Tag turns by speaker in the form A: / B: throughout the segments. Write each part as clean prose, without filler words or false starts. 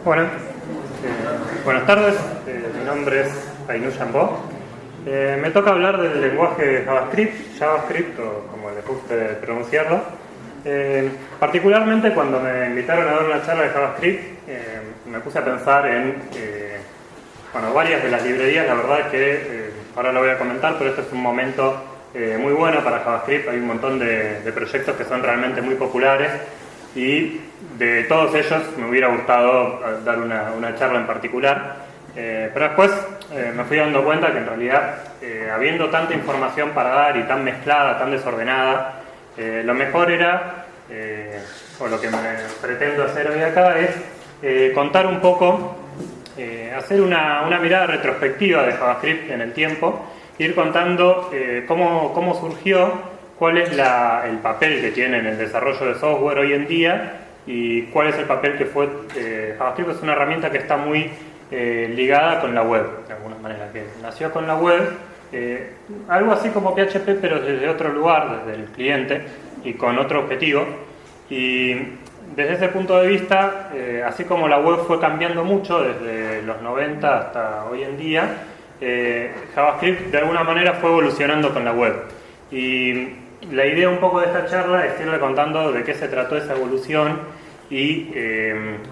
A: Bueno, buenas tardes, mi nombre es Ainu Yambó. Me toca hablar del lenguaje JavaScript o como les guste pronunciarlo. Particularmente cuando me invitaron a dar una charla de JavaScript, me puse a pensar en varias de las librerías. La verdad es que ahora lo voy a comentar, pero este es un momento muy bueno para JavaScript. Hay un montón de proyectos que son realmente muy populares y de todos ellos me hubiera gustado dar una charla en particular, pero después me fui dando cuenta que en realidad habiendo tanta información para dar y tan mezclada, tan desordenada, lo mejor era, o lo que me pretendo hacer hoy acá es contar un poco, hacer una mirada retrospectiva de JavaScript en el tiempo, ir contando cómo surgió, cuál es el papel que tiene en el desarrollo de software hoy en día y cuál es el papel que fue. JavaScript es una herramienta que está muy ligada con la web, de alguna manera, que nació con la web, algo así como PHP, pero desde otro lugar, desde el cliente y con otro objetivo. Y desde ese punto de vista, así como la web fue cambiando mucho desde los 90 hasta hoy en día, JavaScript de alguna manera fue evolucionando con la web. Y la idea un poco de esta charla es irle contando de qué se trató esa evolución y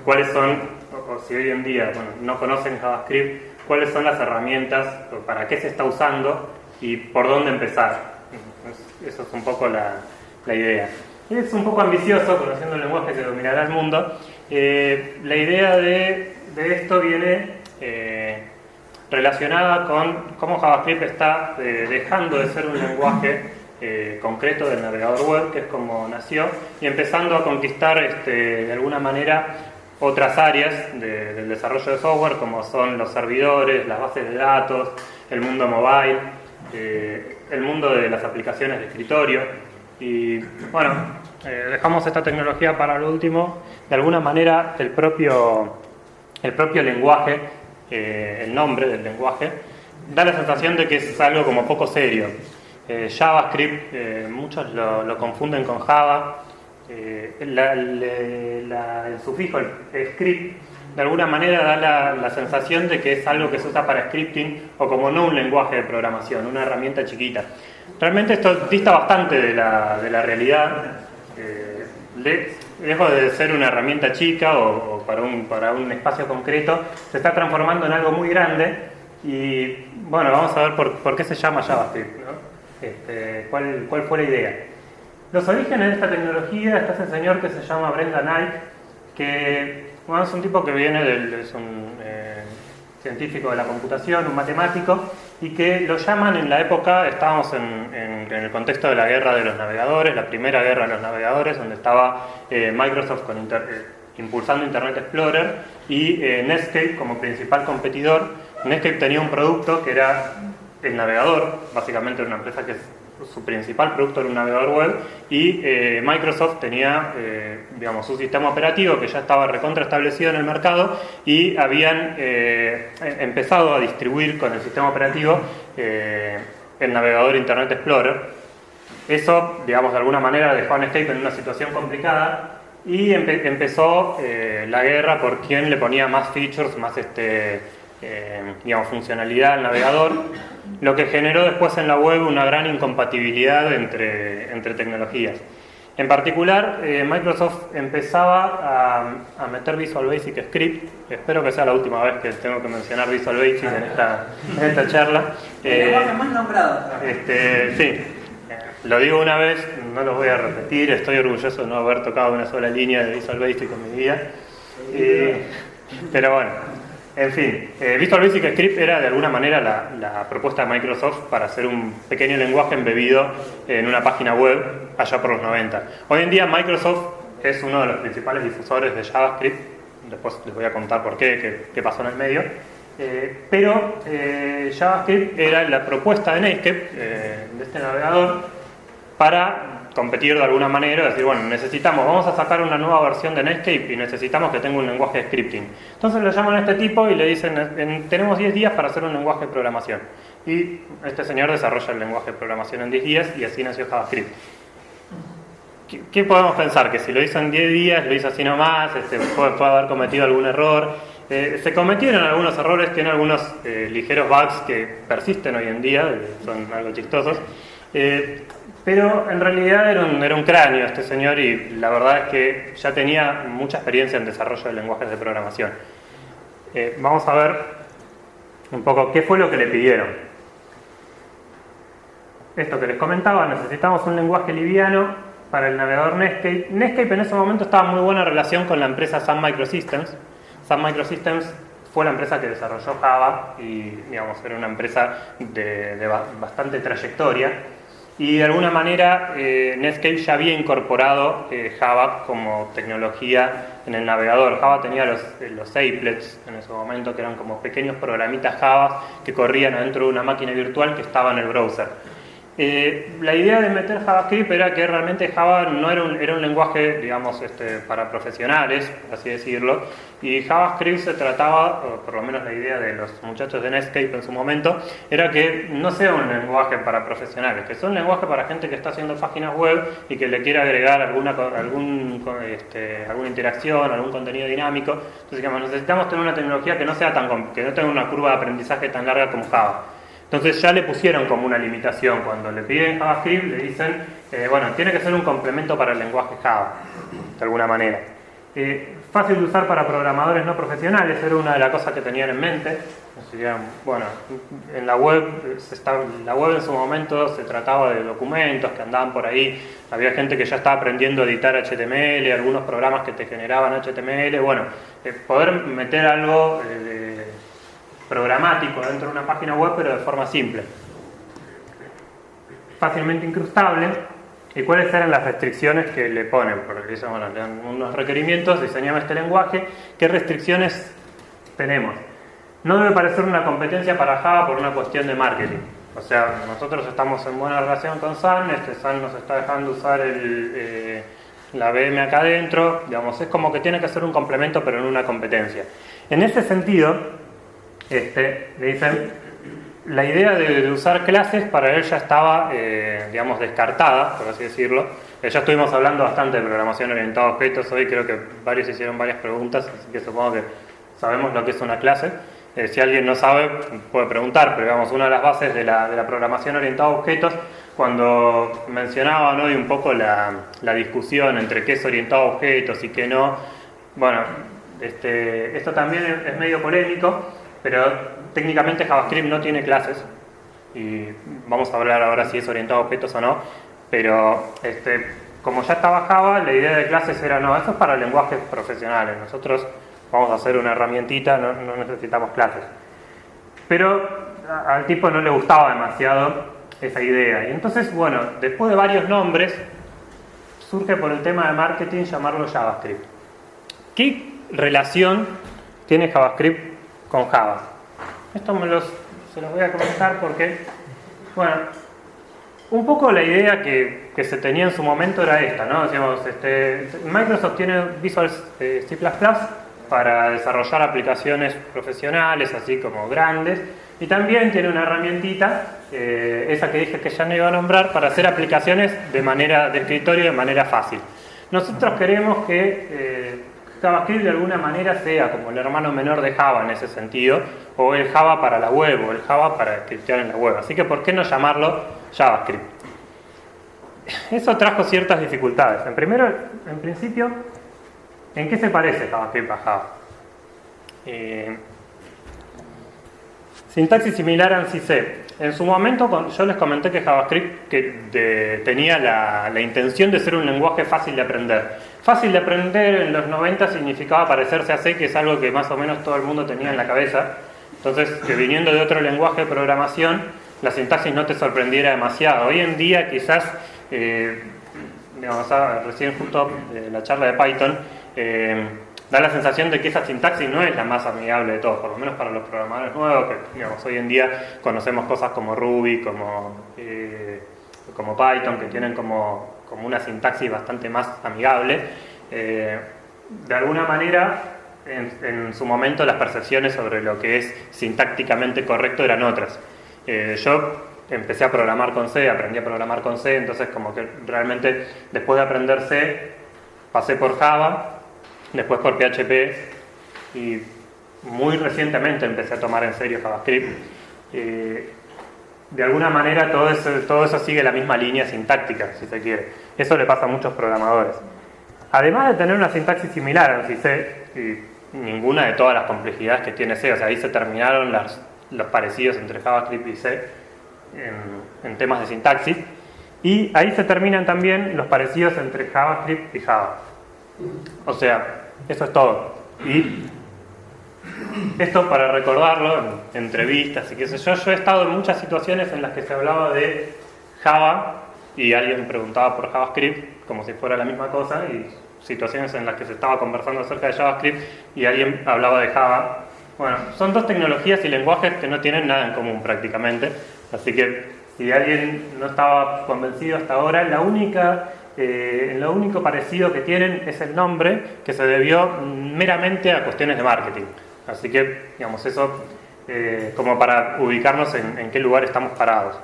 A: cuáles son, o si hoy en día no conocen JavaScript, cuáles son las herramientas, para qué se está usando y por dónde empezar. Eso es un poco la idea. Es un poco ambicioso, conociendo el lenguaje que dominará el mundo. La idea de esto viene relacionada con cómo JavaScript está dejando de ser un lenguaje concreto del navegador web, que es como nació, y empezando a conquistar de alguna manera otras áreas del desarrollo de software, como son los servidores, las bases de datos, el mundo mobile, el mundo de las aplicaciones de escritorio. Y bueno, dejamos esta tecnología para lo último. De alguna manera el propio lenguaje, el nombre del lenguaje, da la sensación de que es algo como poco serio. JavaScript, muchos lo confunden con Java. El sufijo, el script, de alguna manera da la sensación de que es algo que se usa para scripting o como no un lenguaje de programación, una herramienta chiquita. Realmente esto dista bastante de la realidad. Lejos de ser una herramienta chica o para un espacio concreto, se está transformando en algo muy grande. Y bueno, vamos a ver por qué se llama JavaScript, ¿no? ¿Cuál fue la idea? Los orígenes de esta tecnología está ese señor que se llama Brendan Eich, que es un tipo que es un científico de la computación, un matemático, y que lo llaman en la época, estábamos en el contexto de la guerra de los navegadores, la primera guerra de los navegadores, donde estaba Microsoft impulsando Internet Explorer y Netscape como principal competidor. Netscape tenía un producto que era el navegador, básicamente una empresa que su principal producto era un navegador web, y Microsoft tenía su sistema operativo que ya estaba recontra establecido en el mercado y habían empezado a distribuir con el sistema operativo el navegador Internet Explorer. Eso, de alguna manera dejó a Netscape en una situación complicada y empezó la guerra por quién le ponía más features, más funcionalidad al navegador, lo que generó después en la web una gran incompatibilidad entre tecnologías. En particular, Microsoft empezaba a meter Visual Basic Script. Espero que sea la última vez que tengo que mencionar Visual Basic en esta charla.
B: El lenguaje más nombrado.
A: Sí, lo digo una vez, no lo voy a repetir. Estoy orgulloso de no haber tocado una sola línea de Visual Basic en mi vida. Pero bueno. En fin, Visual Basic Script era de alguna manera la propuesta de Microsoft para hacer un pequeño lenguaje embebido en una página web allá por los 90. Hoy en día Microsoft es uno de los principales difusores de JavaScript. Después les voy a contar por qué pasó en el medio. Pero JavaScript era la propuesta de Netscape, de este navegador, para competir de alguna manera, decir, vamos a sacar una nueva versión de Netscape y necesitamos que tenga un lenguaje de scripting. Entonces le llaman a este tipo y le dicen, tenemos 10 días para hacer un lenguaje de programación. Y este señor desarrolla el lenguaje de programación en 10 días y así nació JavaScript. ¿qué podemos pensar? Que si lo hizo en 10 días, lo hizo así nomás, puede haber cometido algún error. Se cometieron algunos errores, tiene algunos ligeros bugs que persisten hoy en día, son algo chistosos. Pero en realidad era un cráneo este señor y la verdad es que ya tenía mucha experiencia en desarrollo de lenguajes de programación. Vamos a ver un poco qué fue lo que le pidieron. Esto que les comentaba, necesitamos un lenguaje liviano para el navegador Netscape. Netscape en ese momento estaba en muy buena relación con la empresa Sun Microsystems. Sun Microsystems fue la empresa que desarrolló Java y, digamos, era una empresa de bastante trayectoria. Y de alguna manera Netscape ya había incorporado Java como tecnología en el navegador. Java tenía los applets en ese momento, que eran como pequeños programitas Java que corrían adentro de una máquina virtual que estaba en el browser. La idea de meter JavaScript era que realmente Java no era un lenguaje, digamos, para profesionales, por así decirlo, y JavaScript se trataba, o por lo menos la idea de los muchachos de Netscape en su momento, era que no sea un lenguaje para profesionales, que sea un lenguaje para gente que está haciendo páginas web y que le quiera agregar alguna interacción, algún contenido dinámico. Entonces, digamos, necesitamos tener una tecnología que no tenga una curva de aprendizaje tan larga como Java. Entonces ya le pusieron como una limitación. Cuando le piden JavaScript le dicen, bueno, tiene que ser un complemento para el lenguaje Java, de alguna manera. Fácil de usar para programadores no profesionales, era una de las cosas que tenían en mente. Bueno, en la web en su momento se trataba de documentos que andaban por ahí. Había gente que ya estaba aprendiendo a editar HTML, algunos programas que te generaban HTML. Bueno, poder meter algo programático dentro de una página web, pero de forma simple, fácilmente incrustable. ¿Y cuáles eran las restricciones que le ponen? Porque dicen, bueno, le dan unos requerimientos, diseñamos este lenguaje. ¿Qué restricciones tenemos? No debe parecer una competencia para Java por una cuestión de marketing. O sea, nosotros estamos en buena relación con Sun, Sun nos está dejando usar la VM acá adentro, digamos, es como que tiene que ser un complemento pero en una competencia. En ese sentido, le dicen, la idea de usar clases para él ya estaba, digamos, descartada, por así decirlo. Ya estuvimos hablando bastante de programación orientada a objetos hoy, creo que varios hicieron varias preguntas, así que supongo que sabemos lo que es una clase. Si alguien no sabe, puede preguntar, pero digamos, una de las bases de la programación orientada a objetos, cuando mencionaban hoy un poco la discusión entre qué es orientado a objetos y qué no, bueno, esto también es medio polémico, pero técnicamente JavaScript no tiene clases y vamos a hablar ahora si es orientado a objetos o no, pero como ya estaba Java, la idea de clases era no, eso es para lenguajes profesionales, nosotros vamos a hacer una herramientita, no necesitamos clases. Pero al tipo no le gustaba demasiado esa idea y entonces, bueno, después de varios nombres surge por el tema de marketing llamarlo JavaScript. ¿Qué relación tiene JavaScript con Java? Esto se los voy a comentar porque, bueno, un poco la idea que se tenía en su momento era esta, ¿no? Decíamos, Microsoft tiene Visual C++ para desarrollar aplicaciones profesionales, así como grandes, y también tiene una herramientita, esa que dije que ya no iba a nombrar, para hacer aplicaciones de escritorio de manera fácil. Nosotros queremos que JavaScript de alguna manera sea como el hermano menor de Java en ese sentido, o el Java para la web, o el Java para scriptear en la web. Así que, ¿por qué no llamarlo JavaScript? Eso trajo ciertas dificultades. En principio, ¿en qué se parece JavaScript a Java? Sintaxis similar a ANSI-C. En su momento yo les comenté que JavaScript tenía la intención de ser un lenguaje fácil de aprender. Fácil de aprender en los 90 significaba parecerse a C, que es algo que más o menos todo el mundo tenía en la cabeza. Entonces, que viniendo de otro lenguaje de programación, la sintaxis no te sorprendiera demasiado. Hoy en día quizás, recién justo la charla de Python, da la sensación de que esa sintaxis no es la más amigable de todos, por lo menos para los programadores nuevos, que digamos, hoy en día conocemos cosas como Ruby, como Python, que tienen como una sintaxis bastante más amigable. De alguna manera, en su momento las percepciones sobre lo que es sintácticamente correcto eran otras. Yo empecé a programar con C, aprendí a programar con C, entonces como que realmente después de aprender C, pasé por Java, después por PHP y muy recientemente empecé a tomar en serio JavaScript. De alguna manera todo eso sigue la misma línea sintáctica, si se quiere. Eso le pasa a muchos programadores. Además de tener una sintaxis similar a C y ninguna de todas las complejidades que tiene C, o sea, ahí se terminaron los parecidos entre JavaScript y C en temas de sintaxis, y ahí se terminan también los parecidos entre JavaScript y Java. O sea, eso es todo. Y esto para recordarlo en entrevistas y qué sé yo he estado en muchas situaciones en las que se hablaba de Java y alguien preguntaba por JavaScript como si fuera la misma cosa, y situaciones en las que se estaba conversando acerca de JavaScript y alguien hablaba de Java. Bueno, son dos tecnologías y lenguajes que no tienen nada en común prácticamente, así que si alguien no estaba convencido hasta ahora, lo único parecido que tienen es el nombre, que se debió meramente a cuestiones de marketing. Así que, digamos, eso como para ubicarnos en qué lugar estamos parados.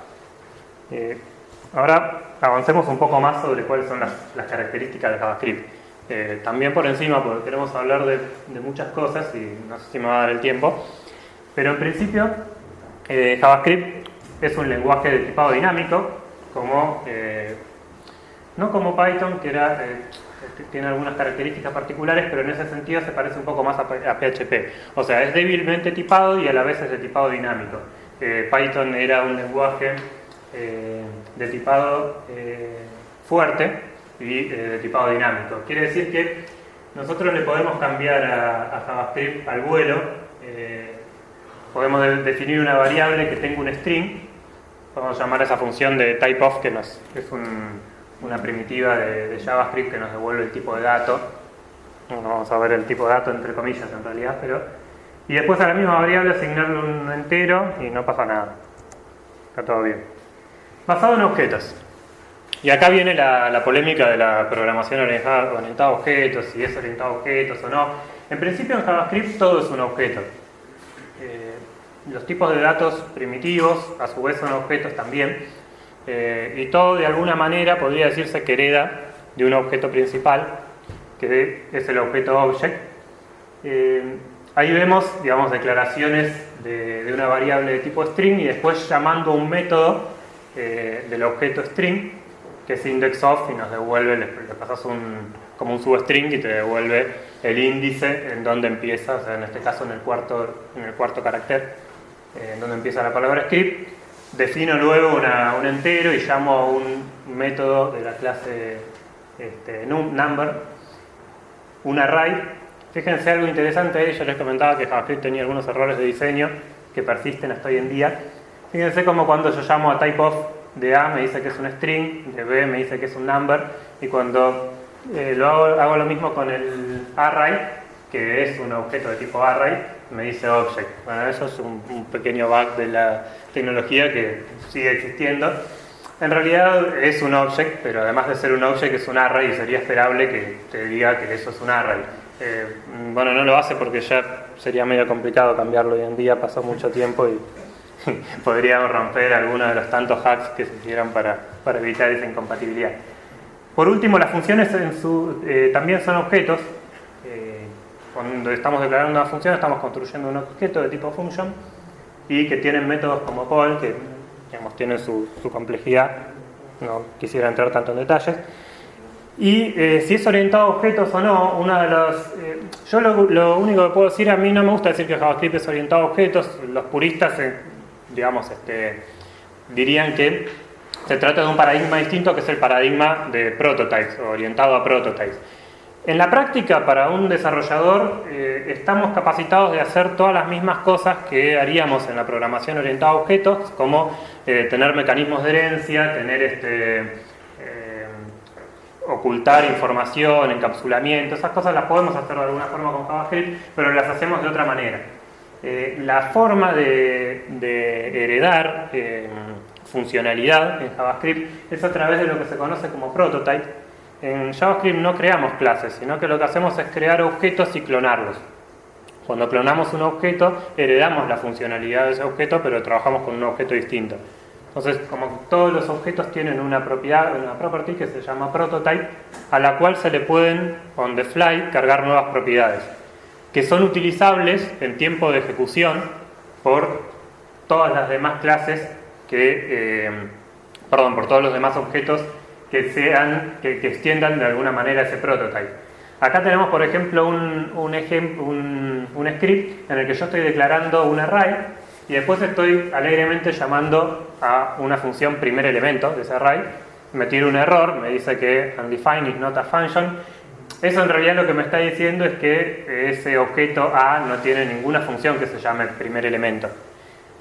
A: Ahora avancemos un poco más sobre cuáles son las características de JavaScript. También por encima, porque queremos hablar de muchas cosas y no sé si me va a dar el tiempo, pero en principio JavaScript es un lenguaje de tipado dinámico, no como Python, que tiene algunas características particulares, pero en ese sentido se parece un poco más a PHP. O sea, es débilmente tipado y a la vez es de tipado dinámico. Python era un lenguaje de tipado fuerte y de tipado dinámico. Quiere decir que nosotros le podemos cambiar a JavaScript al vuelo. Podemos definir una variable que tenga un string. Podemos llamar a esa función de typeof, que es una primitiva de JavaScript que nos devuelve el tipo de dato. No vamos a ver el tipo de dato entre comillas en realidad, y después a la misma variable asignarle un entero y no pasa nada. Está todo bien. Basado en objetos. Y acá viene la polémica de la programación orientada a objetos, si es orientado a objetos o no. En principio en JavaScript todo es un objeto. Los tipos de datos primitivos a su vez son objetos también. Y todo de alguna manera podría decirse que hereda de un objeto principal, que es el objeto object. Ahí vemos, digamos, declaraciones de una variable de tipo string y después llamando un método del objeto string, que es indexOf, y nos devuelve, le pasas como un substring y te devuelve el índice en donde empieza, o sea, en este caso en el cuarto carácter, en donde empieza la palabra script. Defino luego un entero y llamo a un método de la clase number, un array. Fíjense algo interesante ahí, yo les comentaba que JavaScript tenía algunos errores de diseño que persisten hasta hoy en día. Fíjense como cuando yo llamo a typeof de A me dice que es un string, de B me dice que es un number, y cuando hago lo mismo con el array, que es un objeto de tipo array, me dice object. Bueno, eso es un pequeño bug de la tecnología que sigue existiendo. En realidad es un object, pero además de ser un object es un array y sería esperable que te diga que eso es un array. Bueno, no lo hace porque ya sería medio complicado cambiarlo hoy en día, pasó mucho tiempo y podríamos romper algunos de los tantos hacks que se hicieron para evitar esa incompatibilidad. Por último, las funciones también son objetos. Cuando estamos declarando una función, estamos construyendo un objeto de tipo function y que tienen métodos como call, que digamos, tienen su complejidad. No quisiera entrar tanto en detalles. Y si es orientado a objetos o no, yo lo único que puedo decir, a mí no me gusta decir que JavaScript es orientado a objetos. Los puristas, dirían que se trata de un paradigma distinto, que es el paradigma de prototypes, o orientado a prototypes. En la práctica, para un desarrollador, estamos capacitados de hacer todas las mismas cosas que haríamos en la programación orientada a objetos, como tener mecanismos de herencia, tener ocultar información, encapsulamiento. Esas cosas las podemos hacer de alguna forma con JavaScript, pero las hacemos de otra manera. La forma de heredar funcionalidad en JavaScript es a través de lo que se conoce como prototype. En JavaScript no creamos clases, sino que lo que hacemos es crear objetos y clonarlos. Cuando clonamos un objeto, heredamos la funcionalidad de ese objeto, pero trabajamos con un objeto distinto. Entonces, como todos los objetos tienen una propiedad, una property que se llama prototype, a la cual se le pueden, on the fly, cargar nuevas propiedades, que son utilizables en tiempo de ejecución por todas las demás clases por todos los demás objetos que extiendan de alguna manera ese prototype. Acá tenemos, por ejemplo, un script en el que yo estoy declarando un array y después estoy alegremente llamando a una función primer elemento de ese array. Me tira un error, me dice que undefined is not a function. Eso en realidad lo que me está diciendo es que ese objeto A no tiene ninguna función que se llame primer elemento.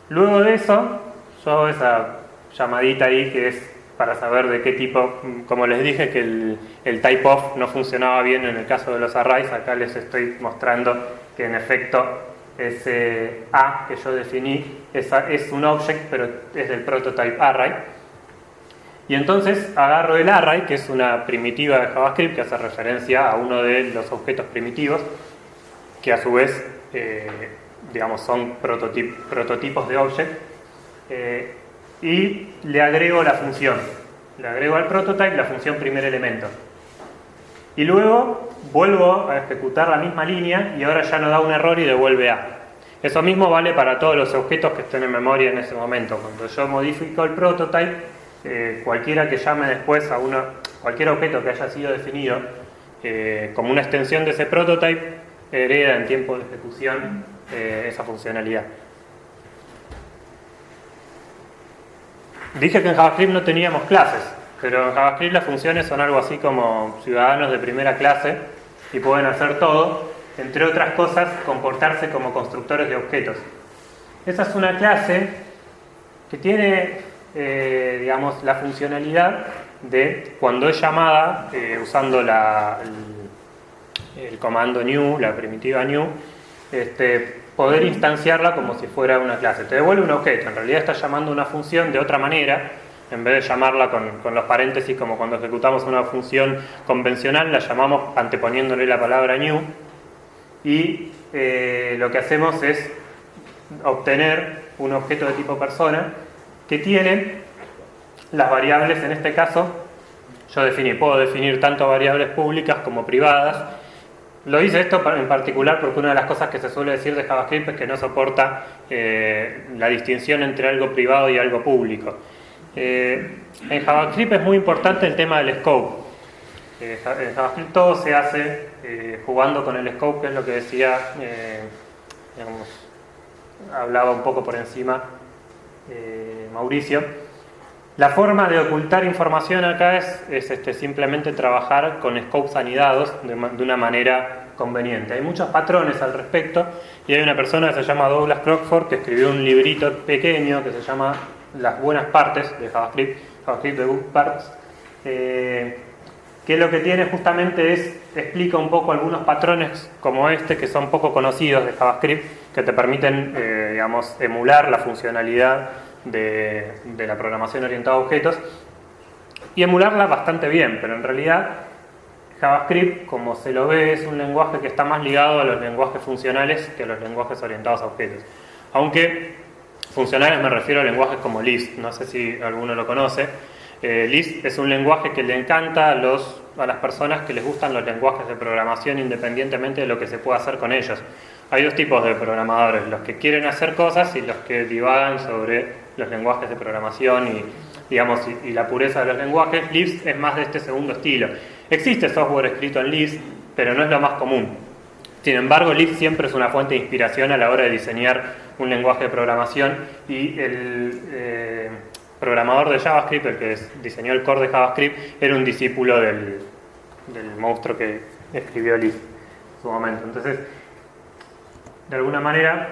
A: Luego de eso, yo hago esa llamadita ahí que es para saber de qué tipo, como les dije que el type of no funcionaba bien en el caso de los arrays, acá les estoy mostrando que en efecto ese A que yo definí es un object, pero es del prototype array. Y entonces agarro el array, que es una primitiva de JavaScript que hace referencia a uno de los objetos primitivos, que a su vez son prototipos de object, y le agrego la función. Le agrego al prototype la función primer elemento. Y luego vuelvo a ejecutar la misma línea y ahora ya no da un error y devuelve A. Eso mismo vale para todos los objetos que estén en memoria en ese momento. Cuando yo modifico el prototype, cualquiera que llame después a cualquier objeto que haya sido definido como una extensión de ese prototype, hereda en tiempo de ejecución esa funcionalidad. Dije que en JavaScript no teníamos clases, pero en JavaScript las funciones son algo así como ciudadanos de primera clase y pueden hacer todo, entre otras cosas, comportarse como constructores de objetos. Esa es una clase que tiene, la funcionalidad de cuando es llamada usando el comando new, la primitiva new, poder instanciarla como si fuera una clase. Te devuelve un objeto, en realidad está llamando una función de otra manera, en vez de llamarla con los paréntesis como cuando ejecutamos una función convencional, la llamamos anteponiéndole la palabra new, y lo que hacemos es obtener un objeto de tipo persona que tiene las variables, en este caso, puedo definir tanto variables públicas como privadas. Lo hice esto en particular porque una de las cosas que se suele decir de JavaScript es que no soporta la distinción entre algo privado y algo público. En JavaScript es muy importante el tema del scope. En JavaScript todo se hace jugando con el scope, que es lo que decía, hablaba un poco por encima Mauricio. La forma de ocultar información acá es simplemente trabajar con scopes anidados de una manera conveniente. Hay muchos patrones al respecto y hay una persona que se llama Douglas Crockford que escribió un librito pequeño que se llama Las buenas partes de JavaScript, JavaScript The Good Parts, que lo que tiene justamente explica un poco algunos patrones como este que son poco conocidos de JavaScript, que te permiten emular la funcionalidad de la programación orientada a objetos y emularla bastante bien, pero en realidad JavaScript, como se lo ve, es un lenguaje que está más ligado a los lenguajes funcionales que a los lenguajes orientados a objetos. Aunque funcionales me refiero a lenguajes como Lisp, no sé si alguno lo conoce. Lisp es un lenguaje que le encanta a las personas que les gustan los lenguajes de programación independientemente de lo que se pueda hacer con ellos. Hay dos tipos de programadores, los que quieren hacer cosas y los que divagan sobre los lenguajes de programación y la pureza de los lenguajes. Lisp es más de este segundo estilo. Existe software escrito en Lisp, pero no es lo más común. Sin embargo, Lisp siempre es una fuente de inspiración a la hora de diseñar un lenguaje de programación, y el programador de JavaScript, el que diseñó el core de JavaScript, era un discípulo del monstruo que escribió Lisp en su momento. Entonces, de alguna manera,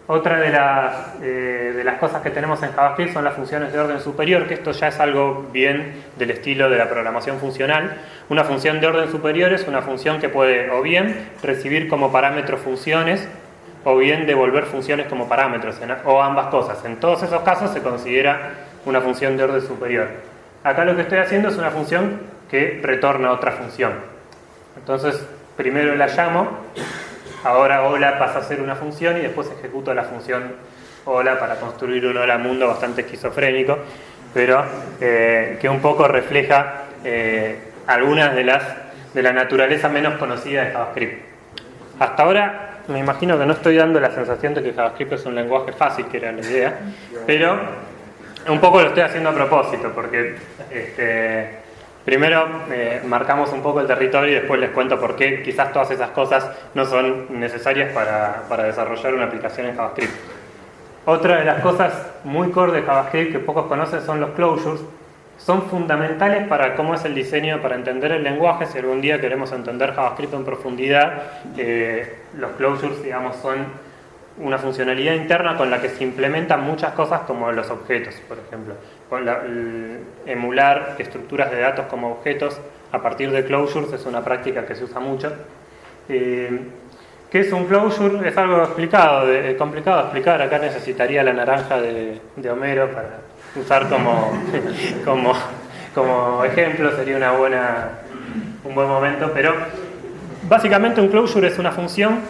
A: otra de las cosas que tenemos en JavaScript son las funciones de orden superior, que esto ya es algo bien del estilo de la programación funcional. Una función de orden superior es una función que puede o bien recibir como parámetros funciones o bien devolver funciones como parámetros, o ambas cosas. En todos esos casos se considera una función de orden superior. Acá lo que estoy haciendo es una función que retorna otra función. Entonces, primero la llamo. Ahora hola pasa a ser una función y después ejecuto la función hola para construir un hola mundo bastante esquizofrénico, pero que un poco refleja algunas de la naturaleza menos conocida de JavaScript. Hasta ahora me imagino que no estoy dando la sensación de que JavaScript es un lenguaje fácil, que era la idea, pero un poco lo estoy haciendo a propósito, porque primero marcamos un poco el territorio y después les cuento por qué quizás todas esas cosas no son necesarias para desarrollar una aplicación en JavaScript. Otra de las cosas muy core de JavaScript que pocos conocen son los closures. Son fundamentales para cómo es el diseño, para entender el lenguaje. Si algún día queremos entender JavaScript en profundidad, los closures, digamos, son una funcionalidad interna con la que se implementan muchas cosas como los objetos, por ejemplo. Emular estructuras de datos como objetos a partir de closures es una práctica que se usa mucho. ¿Qué es un closure? Es algo complicado de explicar. Acá necesitaría la naranja de Homero para usar como ejemplo, sería un buen momento, pero básicamente un closure es una función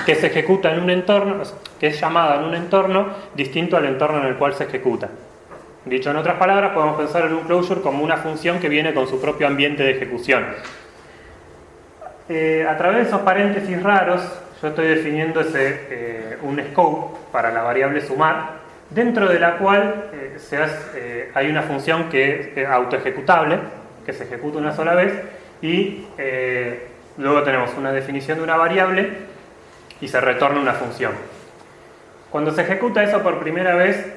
A: que se ejecuta en un entorno, que es llamada en un entorno distinto al entorno en el cual se ejecuta. Dicho en otras palabras, podemos pensar en un closure como una función que viene con su propio ambiente de ejecución. A través de esos paréntesis raros, yo estoy definiendo un scope para la variable sumar, dentro de la cual hay una función que es autoejecutable, que se ejecuta una sola vez, y luego tenemos una definición de una variable y se retorna una función. Cuando se ejecuta eso por primera vez,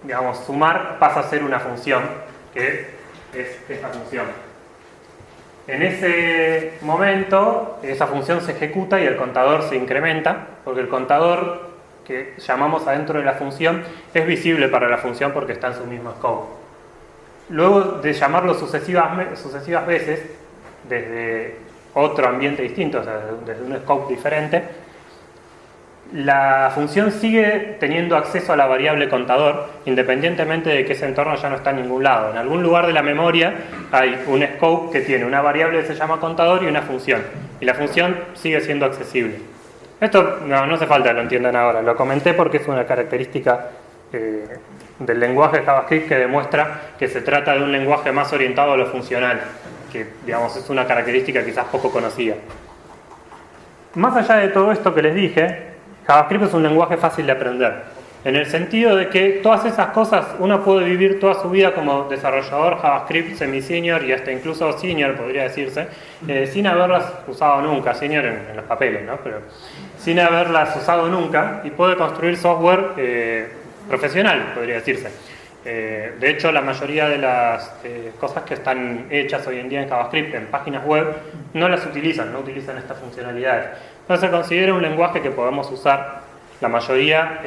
A: digamos, sumar pasa a ser una función, que es esta función. En ese momento, esa función se ejecuta y el contador se incrementa, porque el contador que llamamos adentro de la función es visible para la función porque está en su mismo scope. Luego de llamarlo sucesivas veces, desde otro ambiente distinto, o sea, desde un scope diferente, la función sigue teniendo acceso a la variable contador, independientemente de que ese entorno ya no está en ningún lado. En algún lugar de la memoria hay un scope que tiene una variable que se llama contador y una función, y la función sigue siendo accesible. Esto no hace falta que lo entiendan ahora, lo comenté porque es una característica del lenguaje JavaScript que demuestra que se trata de un lenguaje más orientado a lo funcional, que digamos es una característica quizás poco conocida. Más allá de todo esto que les dije, JavaScript es un lenguaje fácil de aprender, en el sentido de que todas esas cosas uno puede vivir toda su vida como desarrollador JavaScript semi-senior y hasta incluso senior, podría decirse, sin haberlas usado nunca, senior en los papeles, ¿no? Pero sin haberlas usado nunca, y puede construir software profesional, podría decirse. De hecho, la mayoría de las cosas que están hechas hoy en día en JavaScript en páginas web no utilizan estas funcionalidades. Entonces se considera un lenguaje que podemos usar. La mayoría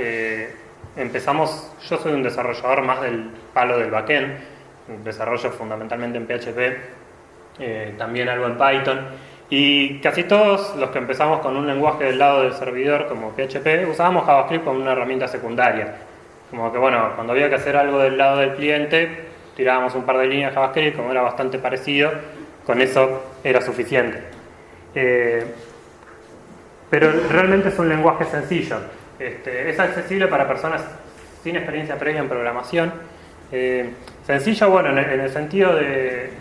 A: yo soy un desarrollador más del palo del backend, desarrollo fundamentalmente en PHP, también algo en Python, y casi todos los que empezamos con un lenguaje del lado del servidor como PHP usábamos JavaScript como una herramienta secundaria. Como que bueno, cuando había que hacer algo del lado del cliente, tirábamos un par de líneas de JavaScript, como era bastante parecido, con eso era suficiente. Pero realmente es un lenguaje sencillo. Es accesible para personas sin experiencia previa en programación. Sencillo, bueno, en el sentido de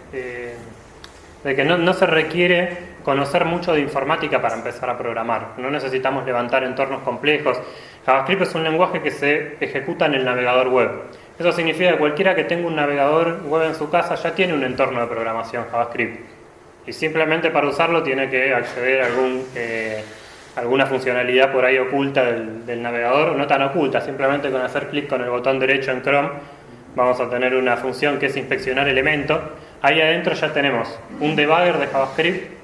A: que no se requiere conocer mucho de informática para empezar a programar. No necesitamos levantar entornos complejos. JavaScript es un lenguaje que se ejecuta en el navegador web. Eso significa que cualquiera que tenga un navegador web en su casa ya tiene un entorno de programación JavaScript. Y simplemente para usarlo tiene que acceder a alguna funcionalidad por ahí oculta del navegador, no tan oculta, simplemente con hacer clic con el botón derecho en Chrome vamos a tener una función que es inspeccionar elementos. Ahí adentro ya tenemos un debugger de JavaScript,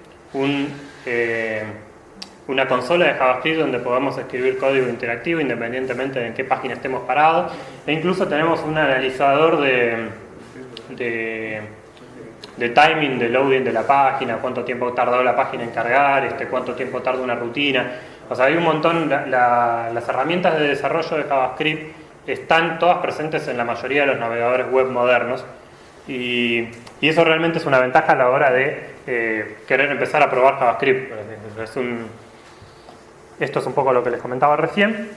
A: una consola de JavaScript donde podamos escribir código interactivo independientemente de en qué página estemos parados, e incluso tenemos un analizador de timing, de loading de la página, cuánto tiempo tardó la página en cargar, cuánto tiempo tarda una rutina. O sea, hay un montón, las herramientas de desarrollo de JavaScript están todas presentes en la mayoría de los navegadores web modernos, y eso realmente es una ventaja a la hora de querer empezar a probar JavaScript. Esto es un poco lo que les comentaba recién.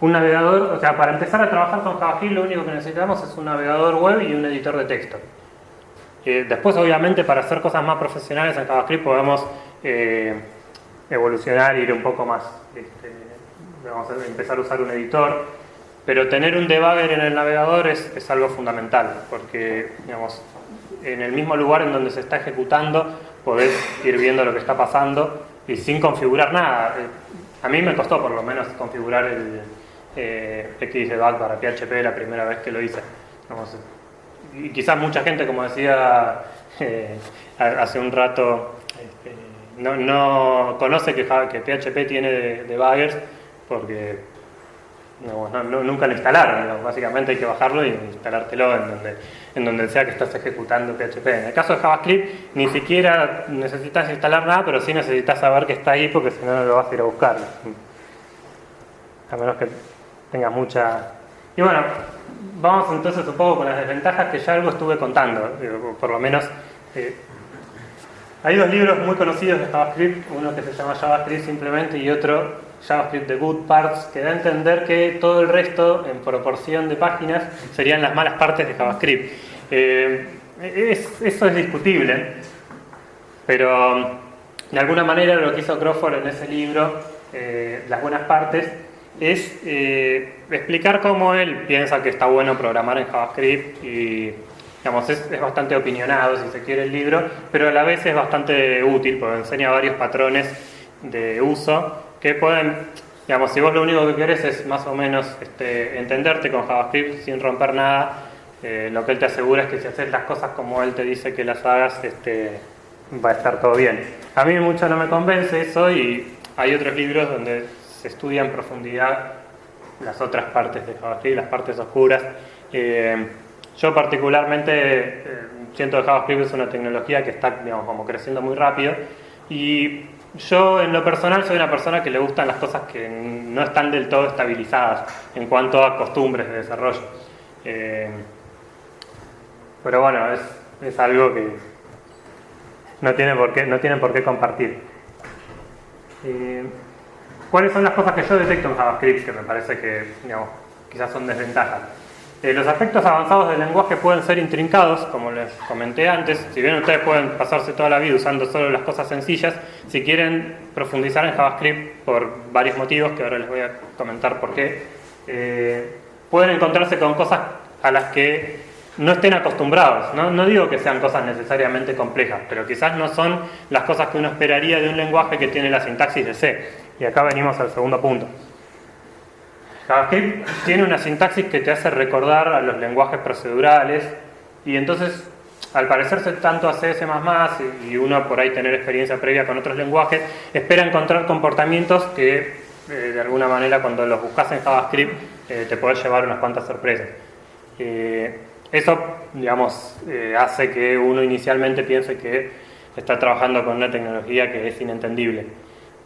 A: un navegador, o sea, para empezar a trabajar con JavaScript lo único que necesitamos es un navegador web y un editor de texto. Después, obviamente, para hacer cosas más profesionales en JavaScript podemos evolucionar, ir un poco más, vamos a empezar a usar un editor, pero tener un debugger en el navegador es algo fundamental, porque, digamos, en el mismo lugar en donde se está ejecutando podés ir viendo lo que está pasando y sin configurar nada. A mí me costó por lo menos configurar el Xdebug para PHP la primera vez que lo hice. Digamos, y quizás mucha gente, como decía hace un rato, no conoce que PHP tiene debuggers porque nunca lo instalaron, digamos. Básicamente hay que bajarlo y instalártelo en donde sea que estás ejecutando PHP. En el caso de JavaScript ni siquiera necesitas instalar nada, pero sí necesitas saber que está ahí porque si no, no lo vas a ir a buscar. A menos que tengas mucha... Y bueno, vamos entonces un poco con las desventajas que ya algo estuve contando, por lo menos. Hay dos libros muy conocidos de JavaScript, uno que se llama JavaScript simplemente y otro JavaScript The Good Parts, que da a entender que todo el resto, en proporción de páginas, serían las malas partes de JavaScript. Eso es discutible, pero de alguna manera lo que hizo Crawford en ese libro, Las buenas partes, es explicar cómo él piensa que está bueno programar en JavaScript y, digamos, es bastante opinionado, si se quiere, el libro, pero a la vez es bastante útil porque enseña varios patrones de uso que pueden, digamos, si vos lo único que querés es más o menos entenderte con JavaScript sin romper nada, lo que él te asegura es que si haces las cosas como él te dice que las hagas, va a estar todo bien. A mí mucho no me convence eso y hay otros libros donde se estudia en profundidad las otras partes de JavaScript, las partes oscuras. Yo particularmente siento que JavaScript es una tecnología que está, digamos, como creciendo muy rápido y yo en lo personal soy una persona que le gustan las cosas que no están del todo estabilizadas en cuanto a costumbres de desarrollo. Pero bueno, es algo que no tienen por qué compartir. ¿Cuáles son las cosas que yo detecto en JavaScript que me parece que, digamos, quizás son desventajas? Los aspectos avanzados del lenguaje pueden ser intrincados, como les comenté antes. Si bien ustedes pueden pasarse toda la vida usando solo las cosas sencillas, si quieren profundizar en JavaScript por varios motivos, que ahora les voy a comentar por qué, pueden encontrarse con cosas a las que no estén acostumbrados. No digo que sean cosas necesariamente complejas, pero quizás no son las cosas que uno esperaría de un lenguaje que tiene la sintaxis de C. Y acá venimos al segundo punto. JavaScript tiene una sintaxis que te hace recordar a los lenguajes procedurales y entonces, al parecerse tanto a C++ y uno por ahí tener experiencia previa con otros lenguajes, espera encontrar comportamientos que de alguna manera cuando los buscas en JavaScript te podés llevar unas cuantas sorpresas. Eso, digamos, hace que uno inicialmente piense que está trabajando con una tecnología que es inentendible.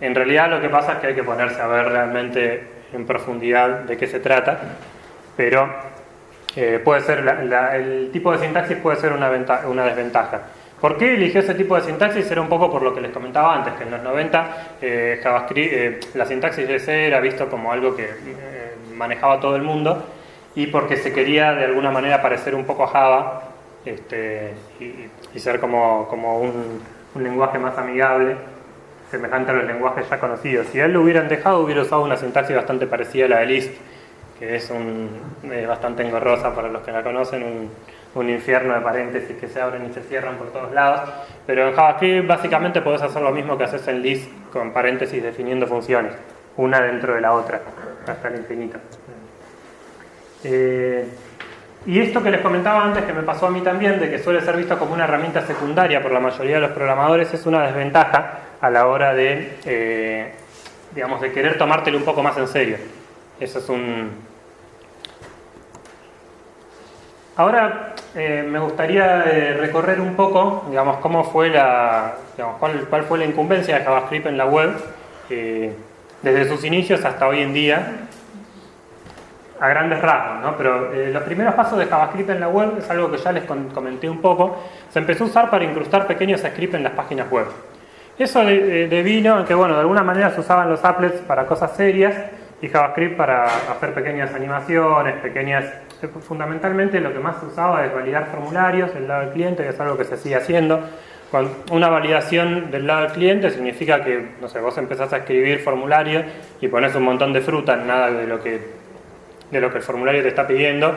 A: En realidad lo que pasa es que hay que ponerse a ver realmente en profundidad de qué se trata, pero puede ser el tipo de sintaxis puede ser una desventaja. ¿Por qué eligió ese tipo de sintaxis? Era un poco por lo que les comentaba antes, que en los 90 JavaScript, la sintaxis de C era visto como algo que manejaba todo el mundo y porque se quería de alguna manera parecer un poco a Java y ser como un lenguaje más amigable, semejante a los lenguajes ya conocidos. Si a él lo hubieran dejado, hubiera usado una sintaxis bastante parecida a la de Lisp, que es bastante engorrosa para los que la conocen, un infierno de paréntesis que se abren y se cierran por todos lados. Pero en JavaScript básicamente podés hacer lo mismo que haces en Lisp con paréntesis definiendo funciones, una dentro de la otra, hasta el infinito. Y esto que les comentaba antes, que me pasó a mí también, de que suele ser visto como una herramienta secundaria por la mayoría de los programadores, es una desventaja a la hora de, digamos, de querer tomártelo un poco más en serio. Eso es Ahora me gustaría recorrer un poco, digamos, cómo fue cuál fue la incumbencia de JavaScript en la web, desde sus inicios hasta hoy en día, a grandes rasgos, ¿no? Pero los primeros pasos de JavaScript en la web es algo que ya les comenté un poco. Se empezó a usar para incrustar pequeños scripts en las páginas web. Eso devino en que, bueno, de alguna manera se usaban los applets para cosas serias, y JavaScript para hacer pequeñas animaciones, fundamentalmente lo que más se usaba es validar formularios del lado del cliente, que es algo que se sigue haciendo. Una validación del lado del cliente significa que, no sé, vos empezás a escribir formularios y pones un montón de fruta en nada de lo que el formulario te está pidiendo.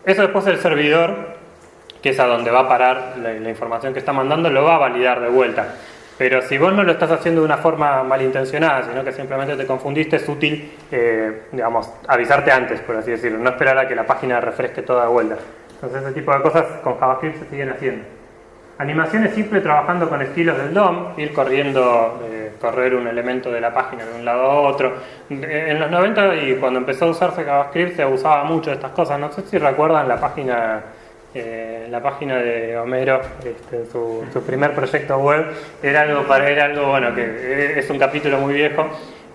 A: Eso después el servidor, que es a donde va a parar la información que está mandando, lo va a validar de vuelta. Pero si vos no lo estás haciendo de una forma malintencionada, sino que simplemente te confundiste, es útil, avisarte antes, por así decirlo, no esperar a que la página refresque toda de vuelta. Entonces ese tipo de cosas con JavaScript se siguen haciendo. Animaciones simples trabajando con estilos del DOM, ir correr un elemento de la página de un lado a otro. En los 90 y cuando empezó a usarse JavaScript se abusaba mucho de estas cosas. No sé si recuerdan la página de Homero en su primer proyecto web. Era algo bueno, que es un capítulo muy viejo,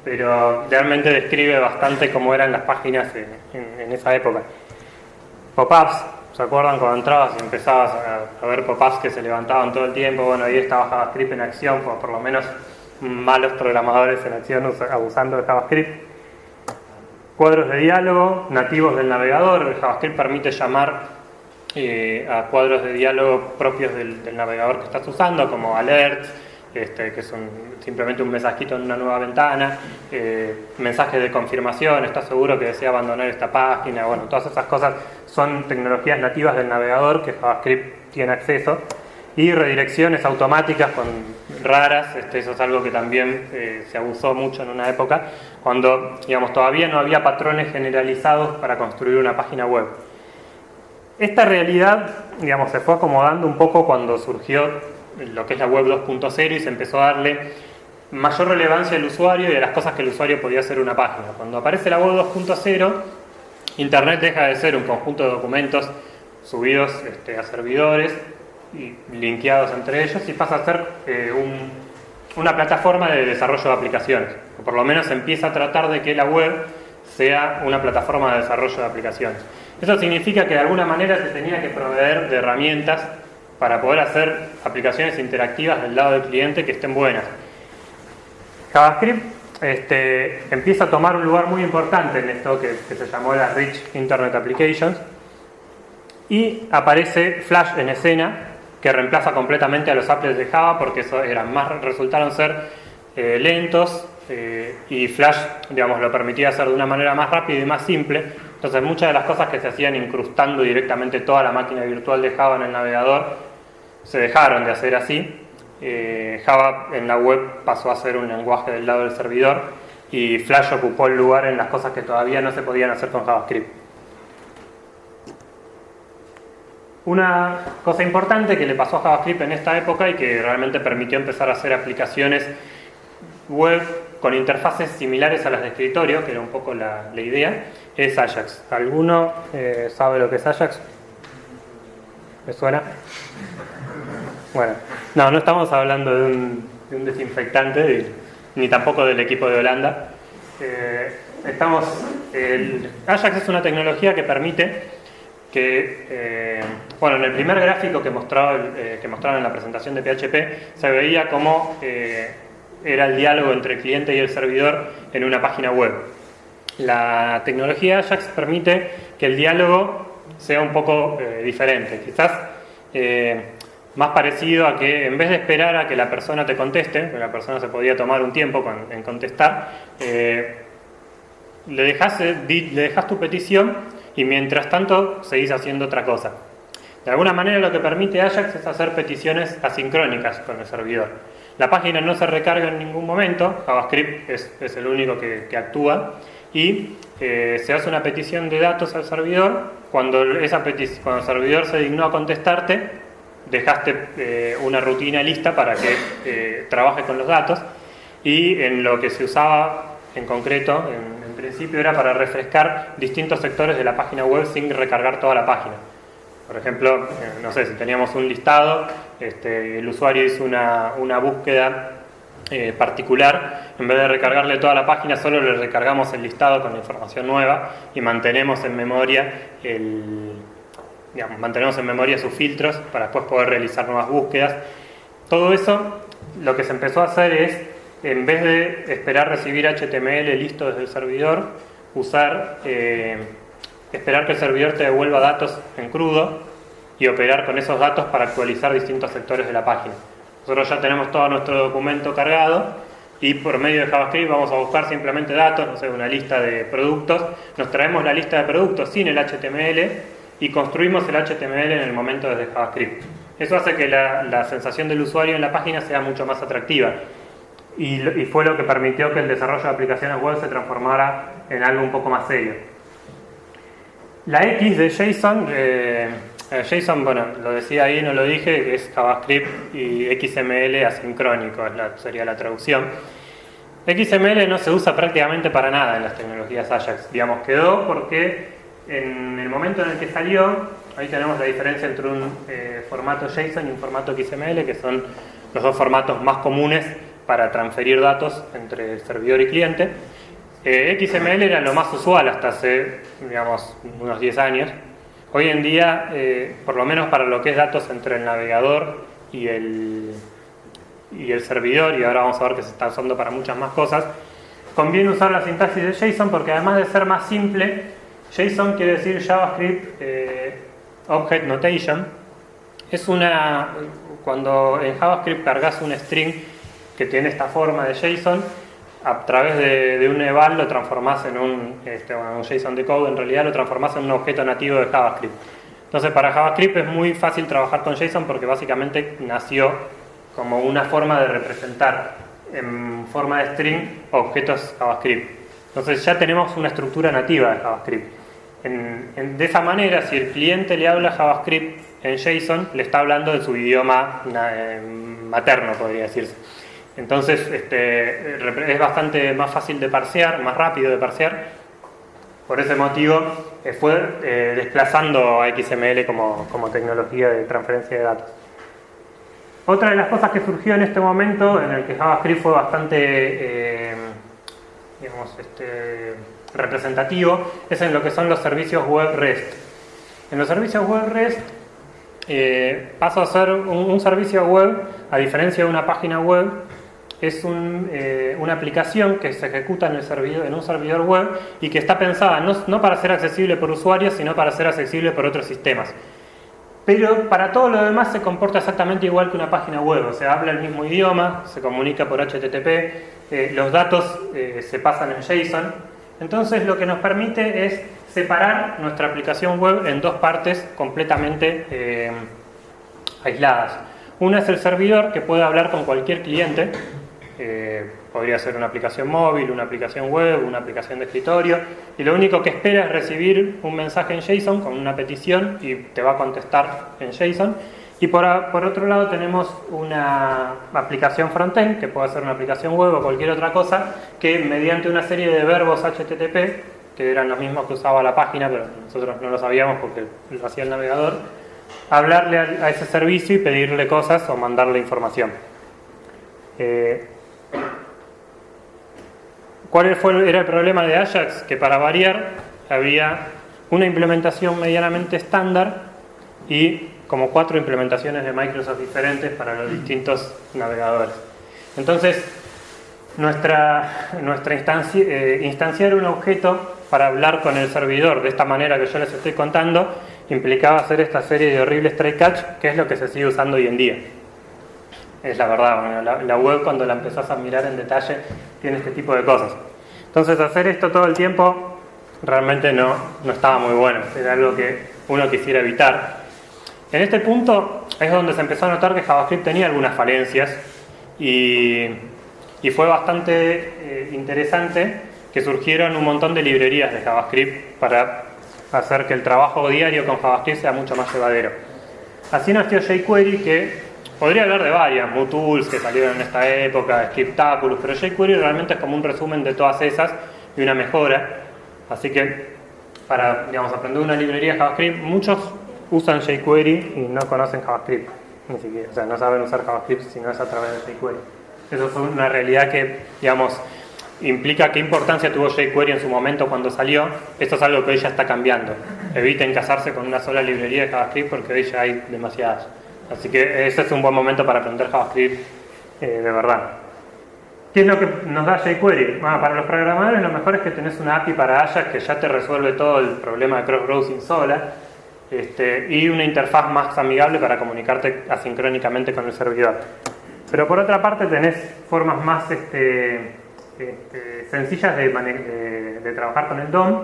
A: pero realmente describe bastante cómo eran las páginas en esa época. Pop-ups. ¿Se acuerdan cuando entrabas y empezabas a ver pop-ups que se levantaban todo el tiempo? Bueno, ahí estaba JavaScript en acción, pues por lo menos malos programadores en acción abusando de JavaScript. Cuadros de diálogo nativos del navegador. El JavaScript permite llamar a cuadros de diálogo propios del navegador que estás usando, como alerts, que es simplemente un mensajito en una nueva ventana, mensajes de confirmación, ¿estás seguro que desea abandonar esta página? Bueno, todas esas cosas son tecnologías nativas del navegador que JavaScript tiene acceso, y redirecciones automáticas raras. Eso es algo que también se abusó mucho en una época cuando, todavía no había patrones generalizados para construir una página web. Esta realidad, se fue acomodando un poco cuando surgió lo que es la web 2.0 y se empezó a darle mayor relevancia al usuario y a las cosas que el usuario podía hacer en una página. Cuando aparece la web 2.0, Internet deja de ser un conjunto de documentos subidos a servidores y linkeados entre ellos, y pasa a ser una plataforma de desarrollo de aplicaciones. O por lo menos empieza a tratar de que la web sea una plataforma de desarrollo de aplicaciones. Eso significa que de alguna manera se tenía que proveer de herramientas para poder hacer aplicaciones interactivas del lado del cliente que estén buenas. JavaScript empieza a tomar un lugar muy importante en esto que se llamó las Rich Internet Applications, y aparece Flash en escena, que reemplaza completamente a los applets de Java, porque resultaron ser lentos, y Flash lo permitía hacer de una manera más rápida y más simple. Entonces muchas de las cosas que se hacían incrustando directamente toda la máquina virtual de Java en el navegador se dejaron de hacer así. Java en la web pasó a ser un lenguaje del lado del servidor, y Flash ocupó el lugar en las cosas que todavía no se podían hacer con JavaScript. Una cosa importante que le pasó a JavaScript en esta época y que realmente permitió empezar a hacer aplicaciones web con interfaces similares a las de escritorio, que era un poco la idea, es Ajax. ¿Alguno sabe lo que es Ajax? ¿Me suena? Bueno, no estamos hablando de un desinfectante, ni tampoco del equipo de Holanda. Ajax es una tecnología que permite que, en el primer gráfico que mostraron en la presentación de PHP, se veía cómo era el diálogo entre el cliente y el servidor en una página web. La tecnología Ajax permite que el diálogo sea un poco diferente, quizás más parecido a que en vez de esperar a que la persona te conteste, porque la persona se podía tomar un tiempo en contestar, le dejas tu petición y mientras tanto seguís haciendo otra cosa. De alguna manera lo que permite Ajax es hacer peticiones asincrónicas con el servidor. La página no se recarga en ningún momento, JavaScript es el único que actúa, y se hace una petición de datos al servidor. Cuando el servidor se dignó a contestarte, dejaste una rutina lista para que trabaje con los datos, y en lo que se usaba en concreto, en principio, era para refrescar distintos sectores de la página web sin recargar toda la página. Por ejemplo, si teníamos un listado, el usuario hizo una búsqueda particular, en vez de recargarle toda la página, solo le recargamos el listado con la información nueva y mantenemos en memoria sus filtros para después poder realizar nuevas búsquedas. Todo eso, lo que se empezó a hacer es en vez de esperar recibir HTML listo desde el servidor, esperar que el servidor te devuelva datos en crudo y operar con esos datos para actualizar distintos sectores de la página. Nosotros ya tenemos todo nuestro documento cargado y por medio de JavaScript vamos a buscar simplemente datos, no sé, una lista de productos, nos traemos la lista de productos sin el HTML y construimos el HTML en el momento desde JavaScript. Eso hace que la sensación del usuario en la página sea mucho más atractiva y fue lo que permitió que el desarrollo de aplicaciones web se transformara en algo un poco más serio. La X de JSON, JSON, bueno, lo decía ahí, no lo dije, que es JavaScript y XML asincrónico, sería la traducción. XML no se usa prácticamente para nada en las tecnologías Ajax, digamos, quedó porque en el momento en el que salió, ahí tenemos la diferencia entre un formato JSON y un formato XML, que son los dos formatos más comunes para transferir datos entre servidor y cliente. XML era lo más usual hasta hace, digamos, unos 10 años. Hoy en día, por lo menos para lo que es datos entre el navegador y el servidor, y ahora vamos a ver que se está usando para muchas más cosas, conviene usar la sintaxis de JSON porque además de ser más simple, JSON quiere decir JavaScript Object Notation. Cuando en JavaScript cargas un string que tiene esta forma de JSON, a través de un eval lo transformás en un JSON decode, en realidad lo transformás en un objeto nativo de JavaScript. Entonces para JavaScript es muy fácil trabajar con JSON porque básicamente nació como una forma de representar en forma de string objetos JavaScript. Entonces ya tenemos una estructura nativa de JavaScript. De esa manera, si el cliente le habla JavaScript en JSON, le está hablando de su idioma materno, podría decirse. Entonces es bastante más fácil de parsear, más rápido de parsear. Por ese motivo fue desplazando a XML como tecnología de transferencia de datos. Otra de las cosas que surgió en este momento, en el que JavaScript fue bastante representativo, es en lo que son los servicios web REST. En los servicios web REST pasa a ser un servicio web, a diferencia de una página web, es una aplicación que se ejecuta en un servidor web y que está pensada no para ser accesible por usuarios, sino para ser accesible por otros sistemas. Pero para todo lo demás se comporta exactamente igual que una página web, o sea, habla el mismo idioma, se comunica por HTTP, los datos se pasan en JSON. Entonces lo que nos permite es separar nuestra aplicación web en dos partes completamente aisladas. Una es el servidor, que puede hablar con cualquier cliente, podría ser una aplicación móvil, una aplicación web, una aplicación de escritorio, y lo único que espera es recibir un mensaje en JSON con una petición y te va a contestar en JSON. Y por otro lado tenemos una aplicación frontend, que puede ser una aplicación web o cualquier otra cosa, que mediante una serie de verbos HTTP, que eran los mismos que usaba la página, pero nosotros no lo sabíamos porque lo hacía el navegador, hablarle a ese servicio y pedirle cosas o mandarle información. ¿Cuál era el problema de Ajax? Que para variar había una implementación medianamente estándar y como 4 implementaciones de Microsoft diferentes para los distintos navegadores. Entonces, instanciar un objeto para hablar con el servidor de esta manera que yo les estoy contando implicaba hacer esta serie de horribles try catch, que es lo que se sigue usando hoy en día. Es la verdad, bueno, la web cuando la empezás a mirar en detalle tiene este tipo de cosas. Entonces hacer esto todo el tiempo realmente no estaba muy bueno, era algo que uno quisiera evitar. En este punto es donde se empezó a notar que JavaScript tenía algunas falencias y fue bastante interesante que surgieron un montón de librerías de JavaScript para hacer que el trabajo diario con JavaScript sea mucho más llevadero. Así nació jQuery, que podría hablar de varias, MooTools que salieron en esta época, Scriptaculous, pero jQuery realmente es como un resumen de todas esas y una mejora. Así que para aprender una librería de JavaScript, muchos usan jQuery y no conocen JavaScript, ni siquiera, o sea, no saben usar JavaScript si no es a través de jQuery. Eso es una realidad que, implica qué importancia tuvo jQuery en su momento cuando salió. Esto es algo que hoy ya está cambiando. Eviten casarse con una sola librería de JavaScript porque hoy ya hay demasiadas. Así que ese es un buen momento para aprender JavaScript de verdad. ¿Qué es lo que nos da jQuery? Bueno, para los programadores lo mejor es que tenés una API para Ajax que ya te resuelve todo el problema de cross-browsing sola, y una interfaz más amigable para comunicarte asincrónicamente con el servidor. Pero por otra parte tenés formas más sencillas de trabajar con el DOM.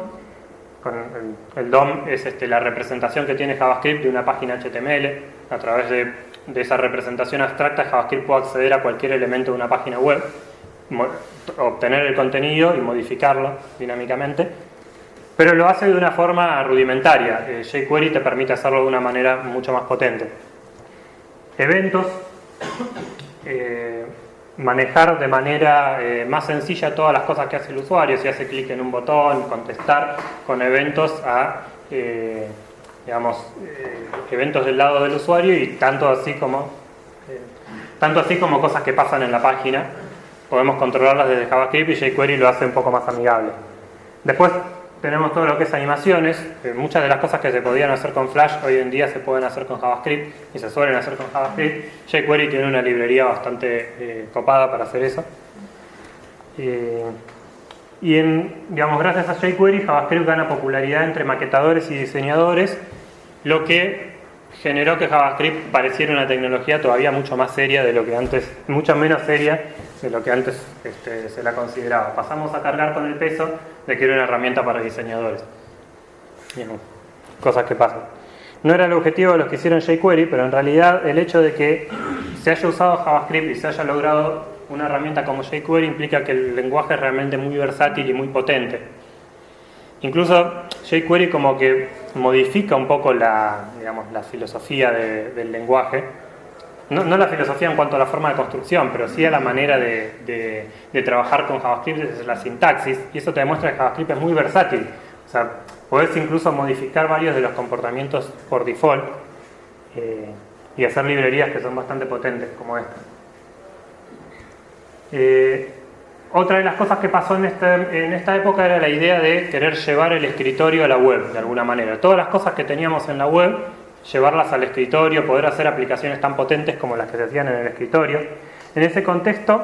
A: El DOM es la representación que tiene JavaScript de una página HTML. A través de esa representación abstracta, JavaScript puede acceder a cualquier elemento de una página web, obtener el contenido y modificarlo dinámicamente, pero lo hace de una forma rudimentaria. jQuery te permite hacerlo de una manera mucho más potente. Eventos, manejar de manera más sencilla todas las cosas que hace el usuario. Si hace clic en un botón, contestar con eventos a eventos del lado del usuario, y tanto así como cosas que pasan en la página podemos controlarlas desde JavaScript, y jQuery lo hace un poco más amigable. Después tenemos todo lo que es animaciones. Muchas de las cosas que se podían hacer con Flash hoy en día se pueden hacer con JavaScript y se suelen hacer con JavaScript. jQuery tiene una librería bastante copada para hacer eso. Gracias a jQuery, JavaScript gana popularidad entre maquetadores y diseñadores, lo que generó que JavaScript pareciera una tecnología todavía mucho más seria de lo que antes, mucho menos seria de lo que antes se la consideraba. Pasamos a cargar con el peso de que era una herramienta para diseñadores. Cosas que pasan. No era el objetivo de los que hicieron jQuery, pero en realidad el hecho de que se haya usado JavaScript y se haya logrado una herramienta como jQuery implica que el lenguaje es realmente muy versátil y muy potente. Incluso jQuery como que modifica un poco la filosofía del lenguaje. No la filosofía en cuanto a la forma de construcción, pero sí a la manera de trabajar con JavaScript desde la sintaxis, y eso te demuestra que JavaScript es muy versátil. O sea, podés incluso modificar varios de los comportamientos por default y hacer librerías que son bastante potentes, como esta. Otra de las cosas que pasó en esta época era la idea de querer llevar el escritorio a la web, de alguna manera. Todas las cosas que teníamos en la web, llevarlas al escritorio, poder hacer aplicaciones tan potentes como las que se hacían en el escritorio. En ese contexto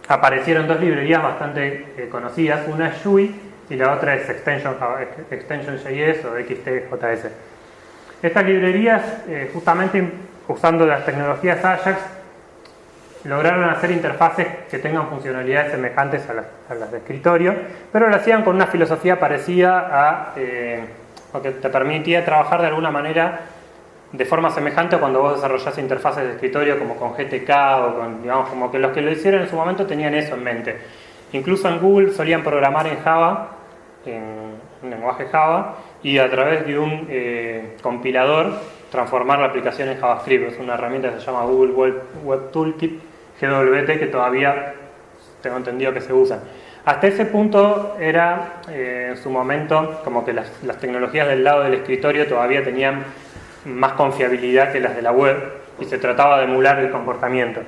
A: aparecieron dos librerías bastante conocidas. Una es Yui y la otra es Extension.js o XTJS. Estas librerías, justamente usando las tecnologías Ajax, lograron hacer interfaces que tengan funcionalidades semejantes a las de escritorio, pero lo hacían con una filosofía parecida a lo que te permitía trabajar de alguna manera de forma semejante a cuando vos desarrollás interfaces de escritorio, como con GTK o con, como que los que lo hicieron en su momento tenían eso en mente. Incluso en Google solían programar en Java, en lenguaje Java, y a través de un compilador transformar la aplicación en JavaScript. Es una herramienta que se llama Google Web Toolkit, GWT, que todavía tengo entendido que se usa. Hasta ese punto era, en su momento, como que las tecnologías del lado del escritorio todavía tenían más confiabilidad que las de la web, y se trataba de emular el comportamiento.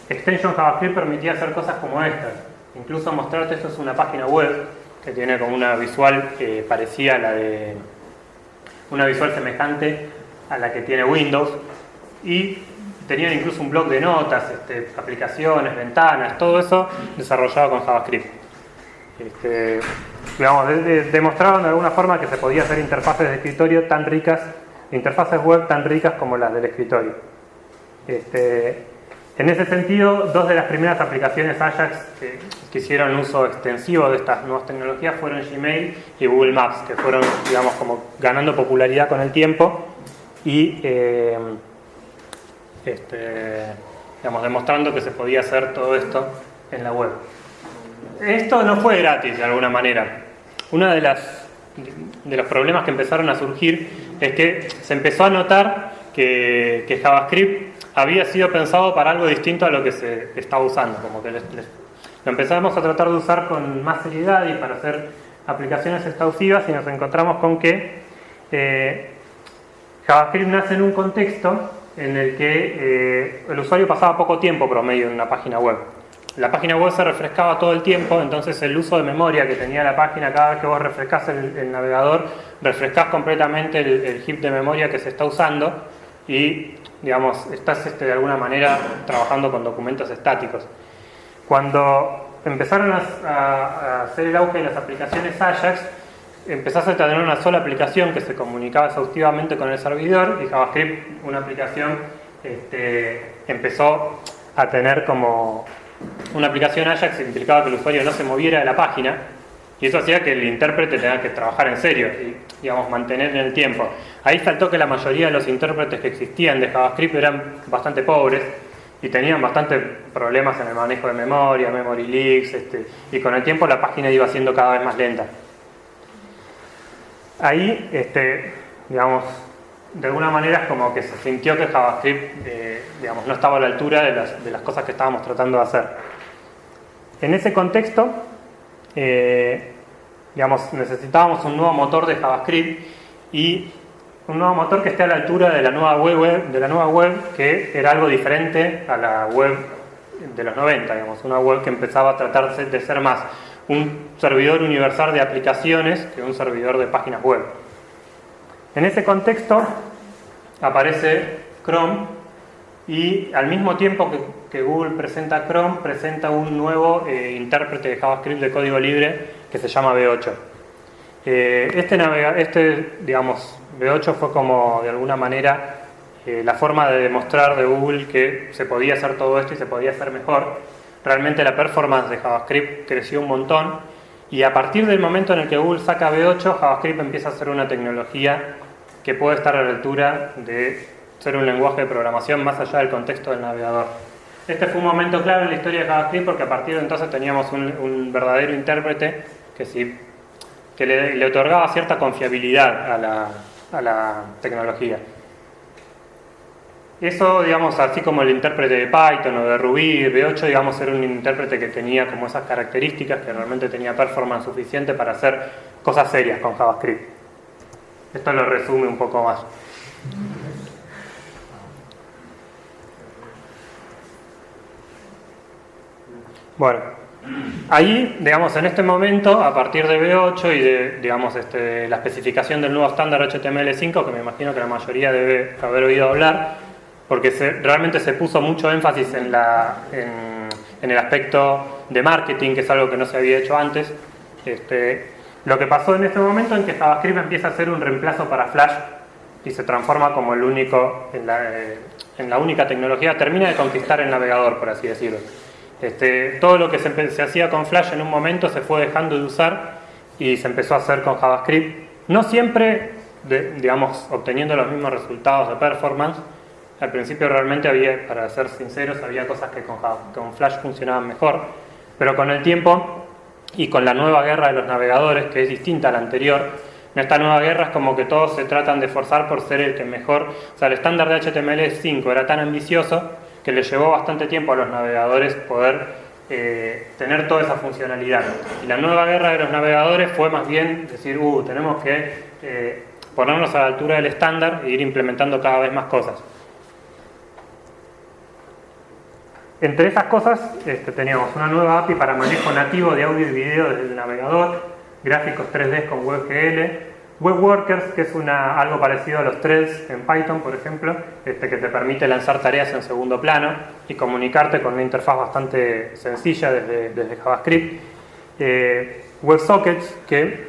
A: Extension JavaScript permitía hacer cosas como estas. Incluso mostrarte esto es una página web que tiene como una visual parecida a la de... una visual semejante a la que tiene Windows, y tenían incluso un blog de notas, aplicaciones, ventanas, todo eso desarrollado con JavaScript. Demostraron de alguna forma que se podía hacer interfaces de escritorio tan ricas, interfaces web tan ricas como las del escritorio. En ese sentido, dos de las primeras aplicaciones Ajax que hicieron uso extensivo de estas nuevas tecnologías fueron Gmail y Google Maps, que fueron, como ganando popularidad con el tiempo y demostrando que se podía hacer todo esto en la web. Esto no fue gratis de alguna manera. Uno de los problemas que empezaron a surgir es que se empezó a notar que JavaScript había sido pensado para algo distinto a lo que se estaba usando, como que lo empezamos a tratar de usar con más seriedad y para hacer aplicaciones exhaustivas, y nos encontramos con que JavaScript nace en un contexto en el que el usuario pasaba poco tiempo promedio en una página web. La página web se refrescaba todo el tiempo, entonces el uso de memoria que tenía la página, cada vez que vos refrescás el navegador, refrescás completamente el heap de memoria que se está usando, y estás de alguna manera trabajando con documentos estáticos. Cuando empezaron a hacer el auge de las aplicaciones Ajax, empezás a tener una sola aplicación que se comunicaba exhaustivamente con el servidor, y JavaScript, una aplicación, empezó a tener como una aplicación Ajax que implicaba que el usuario no se moviera de la página, y eso hacía que el intérprete tenga que trabajar en serio y, digamos, mantener en el tiempo. Ahí saltó que la mayoría de los intérpretes que existían de JavaScript eran bastante pobres y tenían bastantes problemas en el manejo de memoria, memory leaks, y con el tiempo la página iba siendo cada vez más lenta. Ahí, digamos, de alguna manera es como que se sintió que JavaScript, digamos, no estaba a la altura de las cosas que estábamos tratando de hacer. En ese contexto, digamos, necesitábamos un nuevo motor de JavaScript y un nuevo motor que esté a la altura de la nueva web, que era algo diferente a la web de los 90, digamos, una web que empezaba a tratarse de ser más un servidor universal de aplicaciones que un servidor de páginas web. En ese contexto aparece Chrome, y al mismo tiempo que Google presenta Chrome, presenta un nuevo intérprete de JavaScript de código libre que se llama V8. Digamos, V8 fue como, de alguna manera, la forma de demostrar de Google que se podía hacer todo esto y se podía hacer mejor. Realmente la performance de JavaScript creció un montón, y a partir del momento en el que Google saca V8, JavaScript empieza a ser una tecnología que puede estar a la altura de ser un lenguaje de programación más allá del contexto del navegador. Este fue un momento clave en la historia de JavaScript, porque a partir de entonces teníamos un verdadero intérprete que le otorgaba cierta confiabilidad a la tecnología. Eso, digamos, así como el intérprete de Python o de Ruby, V8, digamos, era un intérprete que tenía como esas características, que realmente tenía performance suficiente para hacer cosas serias con JavaScript. Esto lo resume un poco más. Bueno, ahí, digamos, en este momento, a partir de V8 y de, digamos, la especificación del nuevo estándar HTML5, que me imagino que la mayoría debe haber oído hablar, porque realmente se puso mucho énfasis en el aspecto de marketing, que es algo que no se había hecho antes. Lo que pasó en este momento es que JavaScript empieza a ser un reemplazo para Flash y se transforma como el único, en la única tecnología, termina de conquistar el navegador, por así decirlo. Todo lo que se hacía con Flash en un momento se fue dejando de usar y se empezó a hacer con JavaScript, no siempre, digamos, obteniendo los mismos resultados de performance. Al principio realmente había, para ser sinceros, había cosas que con Flash funcionaban mejor, pero con el tiempo y con la nueva guerra de los navegadores, que es distinta a la anterior, en esta nueva guerra es como que todos se tratan de esforzar por ser el que mejor. O sea, el estándar de HTML5 era tan ambicioso que le llevó bastante tiempo a los navegadores poder tener toda esa funcionalidad. Y la nueva guerra de los navegadores fue más bien decir, tenemos que ponernos a la altura del estándar e ir implementando cada vez más cosas. Entre esas cosas teníamos una nueva API para manejo nativo de audio y video desde el navegador, gráficos 3D con WebGL, WebWorkers, que es algo parecido a los threads en Python, por ejemplo, que te permite lanzar tareas en segundo plano y comunicarte con una interfaz bastante sencilla desde JavaScript. WebSockets, que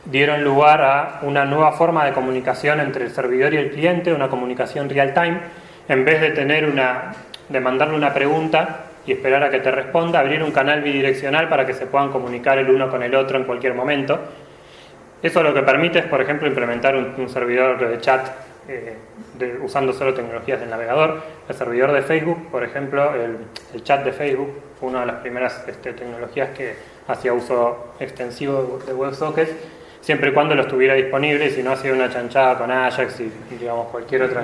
A: dieron lugar a una nueva forma de comunicación entre el servidor y el cliente, una comunicación real-time. En vez de mandarle una pregunta y esperar a que te responda, abrir un canal bidireccional para que se puedan comunicar el uno con el otro en cualquier momento. Eso lo que permite es, por ejemplo, implementar un servidor de chat usando solo tecnologías del navegador. El servidor de Facebook, por ejemplo, el chat de Facebook fue una de las primeras tecnologías que hacía uso extensivo de WebSockets, siempre y cuando lo estuviera disponible, y si no hacía una chanchada con Ajax y digamos cualquier otra.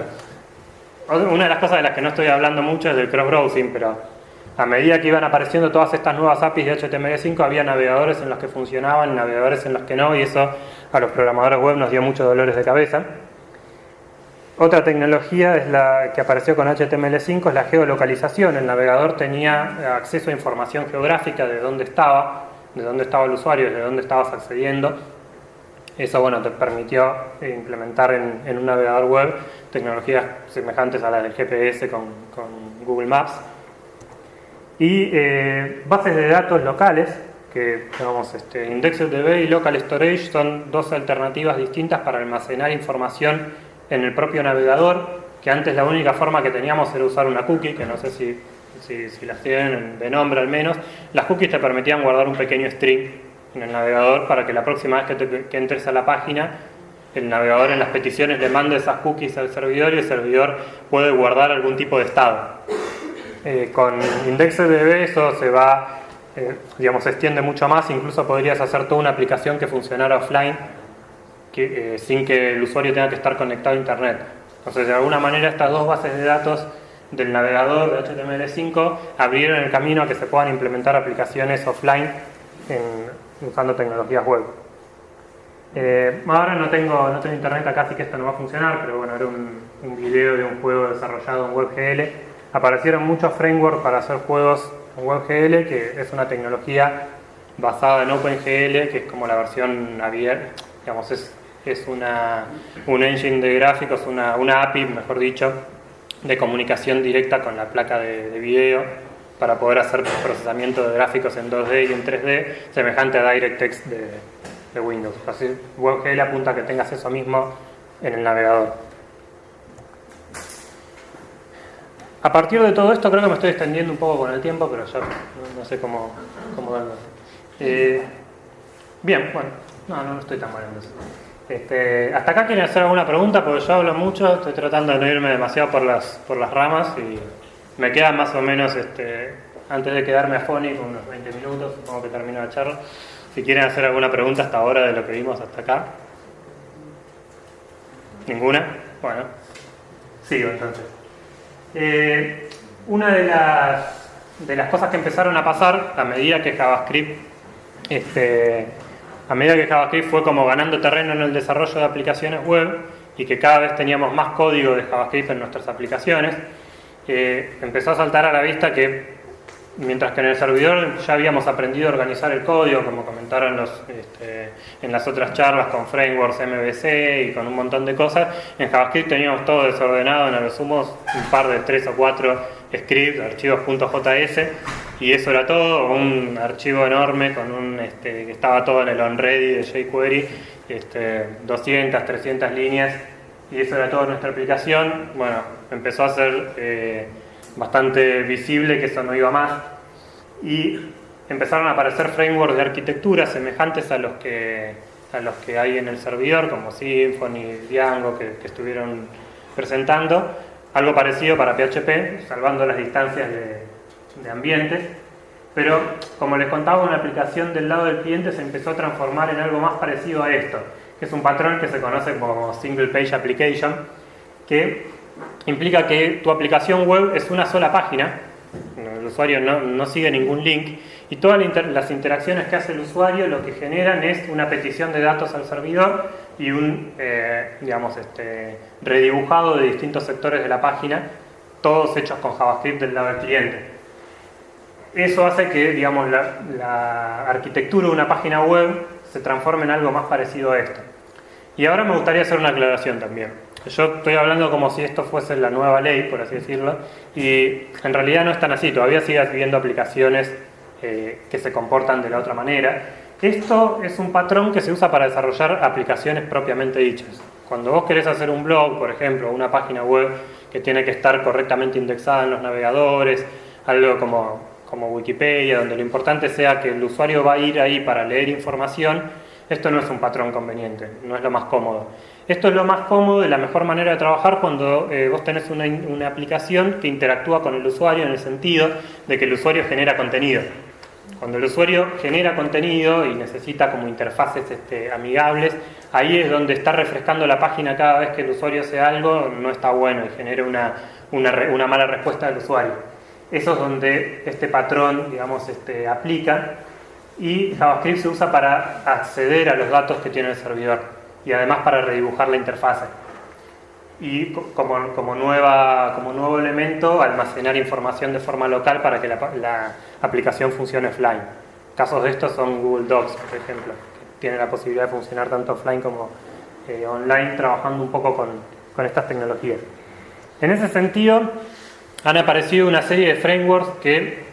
A: Una de las cosas de las que no estoy hablando mucho es del cross-browsing, pero a medida que iban apareciendo todas estas nuevas APIs de HTML5, había navegadores en los que funcionaban, navegadores en los que no, y eso a los programadores web nos dio muchos dolores de cabeza. Otra tecnología es la que apareció con HTML5, es la geolocalización. El navegador tenía acceso a información geográfica de dónde estaba el usuario, de dónde estabas accediendo. Eso, bueno, te permitió implementar en un navegador web tecnologías semejantes a las del GPS con Google Maps. y bases de datos locales, que digamos, IndexedDB y Local Storage son dos alternativas distintas para almacenar información en el propio navegador, que antes la única forma que teníamos era usar una cookie, que no sé si las tienen de nombre al menos. Las cookies te permitían guardar un pequeño string en el navegador para que la próxima vez que entres a la página, el navegador en las peticiones le mande esas cookies al servidor y el servidor puede guardar algún tipo de estado. Con IndexedDB eso se va, se extiende mucho más. Incluso podrías hacer toda una aplicación que funcionara offline sin que el usuario tenga que estar conectado a internet. Entonces, de alguna manera, estas dos bases de datos del navegador de HTML5 abrieron el camino a que se puedan implementar aplicaciones offline usando tecnologías web. Ahora no tengo internet acá, así que esto no va a funcionar, pero bueno, era un video de un juego desarrollado en WebGL. Aparecieron muchos frameworks para hacer juegos en WebGL, que es una tecnología basada en OpenGL, que es como la versión abierta, es un engine de gráficos, una API, mejor dicho, de comunicación directa con la placa de video para poder hacer procesamiento de gráficos en 2D y en 3D, semejante a DirectX de Windows. Así, WebGL apunta a que tengas eso mismo en el navegador. A partir de todo esto, creo que me estoy extendiendo un poco con el tiempo, pero ya no sé cómo darlo. Bien, bueno, no estoy tan mal en eso. ¿Hasta acá quieren hacer alguna pregunta? Porque yo hablo mucho, estoy tratando de no irme demasiado por las ramas y me quedan más o menos, antes de quedarme afónico, unos 20 minutos, supongo que termino la charla. Si quieren hacer alguna pregunta hasta ahora de lo que vimos hasta acá. ¿Ninguna? Bueno, sigo entonces. Una de las cosas que empezaron a pasar a medida que JavaScript fue como ganando terreno en el desarrollo de aplicaciones web y que cada vez teníamos más código de JavaScript en nuestras aplicaciones, empezó a saltar a la vista que mientras que en el servidor ya habíamos aprendido a organizar el código, como comentaron en las otras charlas con frameworks MVC y con un montón de cosas, en JavaScript teníamos todo desordenado, en a lo sumo un par de 3 o 4 scripts, archivos .js, y eso era todo, un archivo enorme con que estaba todo en el onReady de jQuery, 200, 300 líneas, y eso era toda nuestra aplicación. Bueno, empezó a ser bastante visible que eso no iba más, y empezaron a aparecer frameworks de arquitectura semejantes a los que hay en el servidor, como Symfony, Django, que estuvieron presentando, algo parecido para PHP, salvando las distancias de ambientes, pero como les contaba, una aplicación del lado del cliente se empezó a transformar en algo más parecido a esto, que es un patrón que se conoce como Single Page Application, que implica que tu aplicación web es una sola página, el usuario no sigue ningún link, y todas las interacciones que hace el usuario lo que generan es una petición de datos al servidor y un redibujado de distintos sectores de la página, todos hechos con JavaScript del lado del cliente. Eso hace que la arquitectura de una página web se transforme en algo más parecido a esto. Y ahora me gustaría hacer una aclaración también. Yo estoy hablando como si esto fuese la nueva ley, por así decirlo, y en realidad no es tan así. Todavía sigue habiendo aplicaciones que se comportan de la otra manera. Esto es un patrón que se usa para desarrollar aplicaciones propiamente dichas. Cuando vos querés hacer un blog, por ejemplo, una página web que tiene que estar correctamente indexada en los navegadores, algo como Wikipedia, donde lo importante sea que el usuario va a ir ahí para leer información, esto no es un patrón conveniente, no es lo más cómodo. Esto es lo más cómodo y la mejor manera de trabajar cuando vos tenés una aplicación que interactúa con el usuario en el sentido de que el usuario genera contenido. Cuando el usuario genera contenido y necesita como interfaces amigables, ahí es donde está refrescando la página cada vez que el usuario hace algo, no está bueno y genera una mala respuesta del usuario. Eso es donde este patrón, aplica, y JavaScript se usa para acceder a los datos que tiene el servidor y además para redibujar la interfase. Y como nuevo elemento, almacenar información de forma local para que la aplicación funcione offline. Casos de estos son Google Docs, por ejemplo, que tiene la posibilidad de funcionar tanto offline como online, trabajando un poco con estas tecnologías. En ese sentido, han aparecido una serie de frameworks que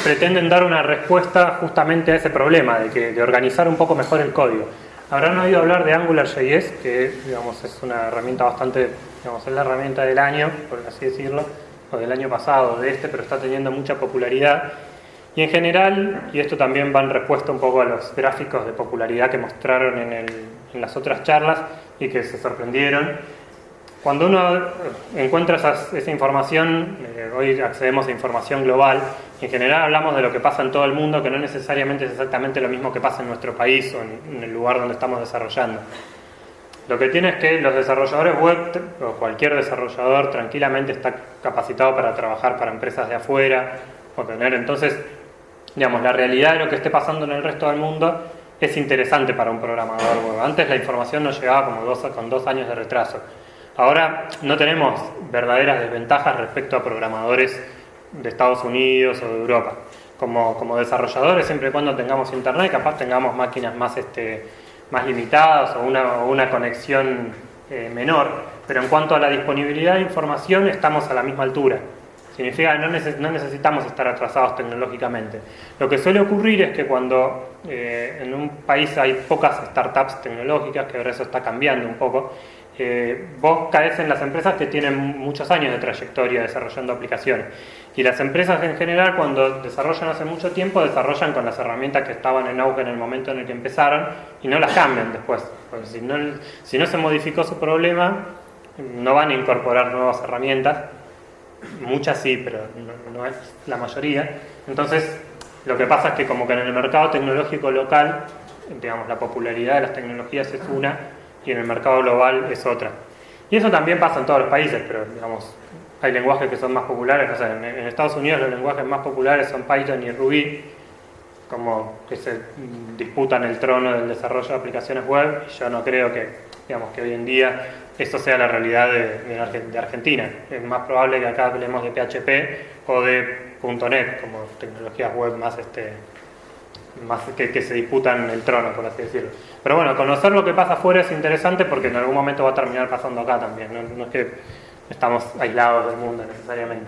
A: pretenden dar una respuesta justamente a ese problema, de organizar un poco mejor el código. Habrán oído hablar de AngularJS, que digamos, es una herramienta bastante, digamos, es la herramienta del año, por así decirlo, o del año pasado, pero está teniendo mucha popularidad. Y en general, y esto también va en respuesta un poco a los gráficos de popularidad que mostraron en las otras charlas y que se sorprendieron, cuando uno encuentra esa información, hoy accedemos a información global, en general hablamos de lo que pasa en todo el mundo, que no necesariamente es exactamente lo mismo que pasa en nuestro país o en el lugar donde estamos desarrollando. Lo que tiene es que los desarrolladores web, o cualquier desarrollador, tranquilamente está capacitado para trabajar para empresas de afuera, o tener, entonces, digamos, la realidad de lo que esté pasando en el resto del mundo es interesante para un programador web. Antes la información nos llegaba con 2 años de retraso. Ahora no tenemos verdaderas desventajas respecto a programadores de Estados Unidos o de Europa. Como desarrolladores, siempre y cuando tengamos internet, capaz tengamos máquinas más limitadas o una conexión menor, pero en cuanto a la disponibilidad de información estamos a la misma altura. Significa que no necesitamos estar atrasados tecnológicamente. Lo que suele ocurrir es que cuando en un país hay pocas startups tecnológicas, que ahora eso está cambiando un poco, vos caes en las empresas que tienen muchos años de trayectoria desarrollando aplicaciones. Y las empresas en general, cuando desarrollan hace mucho tiempo, desarrollan con las herramientas que estaban en auge en el momento en el que empezaron y no las cambian después. Porque si no se modificó su problema, no van a incorporar nuevas herramientas. Muchas sí, pero no es la mayoría. Entonces, lo que pasa es que como que en el mercado tecnológico local, digamos, la popularidad de las tecnologías es una y en el mercado global es otra. Y eso también pasa en todos los países, pero digamos, hay lenguajes que son más populares. O sea, en Estados Unidos los lenguajes más populares son Python y Ruby, como que se disputan el trono del desarrollo de aplicaciones web. Y yo no creo que hoy en día esto sea la realidad de Argentina. Es más probable que acá hablemos de PHP o de .NET como tecnologías web más que se disputan el trono, por así decirlo. Pero bueno, conocer lo que pasa afuera es interesante porque en algún momento va a terminar pasando acá también. No es que estamos aislados del mundo necesariamente.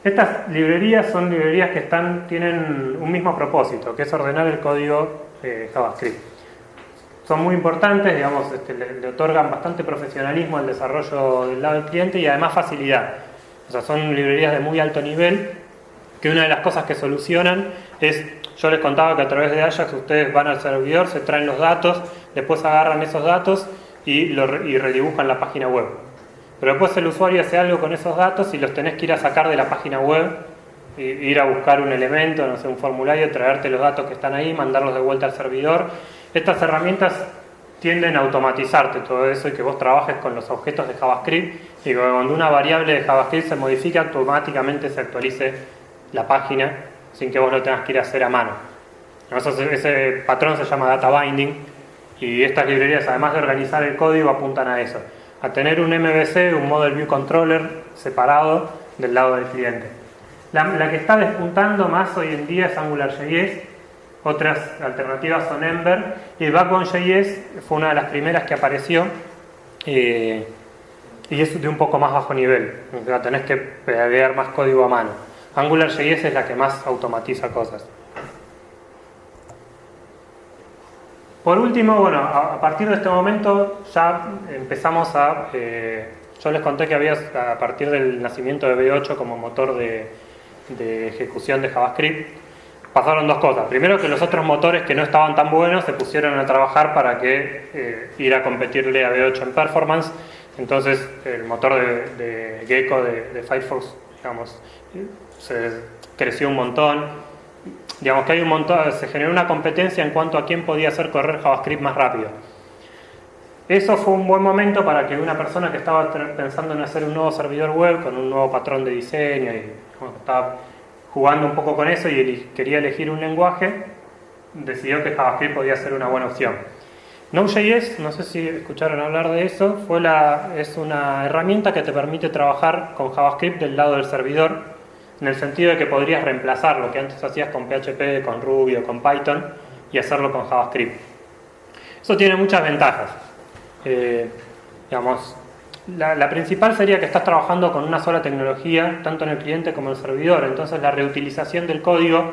A: Estas librerías son librerías que tienen un mismo propósito, que es ordenar el código JavaScript. Son muy importantes, digamos, le otorgan bastante profesionalismo al desarrollo del lado del cliente y además facilidad. O sea, son librerías de muy alto nivel, que una de las cosas que solucionan es, yo les contaba que a través de Ajax ustedes van al servidor, se traen los datos, después agarran esos datos y redibujan la página web. Pero después el usuario hace algo con esos datos y los tenés que ir a sacar de la página web, ir a buscar un elemento, no sé, un formulario, traerte los datos que están ahí, mandarlos de vuelta al servidor. Estas herramientas tienden a automatizarte todo eso y que vos trabajes con los objetos de JavaScript y que cuando una variable de JavaScript se modifique, automáticamente se actualice la página sin que vos lo tengas que ir a hacer a mano. Ese patrón se llama data binding y estas librerías, además de organizar el código, apuntan a eso, a tener un MVC, un Model View Controller separado del lado del cliente. La que está despuntando más hoy en día es AngularJS, otras alternativas son Ember, y Backbone.js fue una de las primeras que apareció y es de un poco más bajo nivel, o sea, tenés que pegar más código a mano. AngularJS es la que más automatiza cosas. Por último, bueno, a partir de este momento ya empezamos yo les conté que había a partir del nacimiento de V8 como motor de ejecución de JavaScript, pasaron dos cosas. Primero, que los otros motores que no estaban tan buenos se pusieron a trabajar para que ir a competirle a V8 en performance. Entonces el motor de Gecko de Firefox, digamos, se creció un montón. Digamos que hay un montón, se generó una competencia en cuanto a quién podía hacer correr JavaScript más rápido. Eso fue un buen momento para que una persona que estaba pensando en hacer un nuevo servidor web con un nuevo patrón de diseño y estaba jugando un poco con eso y quería elegir un lenguaje, decidió que JavaScript podía ser una buena opción. Node.js, no sé si escucharon hablar de eso, es una herramienta que te permite trabajar con JavaScript del lado del servidor, en el sentido de que podrías reemplazar lo que antes hacías con PHP, con Ruby o con Python y hacerlo con JavaScript. Eso tiene muchas ventajas. Digamos, la principal sería que estás trabajando con una sola tecnología, tanto en el cliente como en el servidor. Entonces la reutilización del código,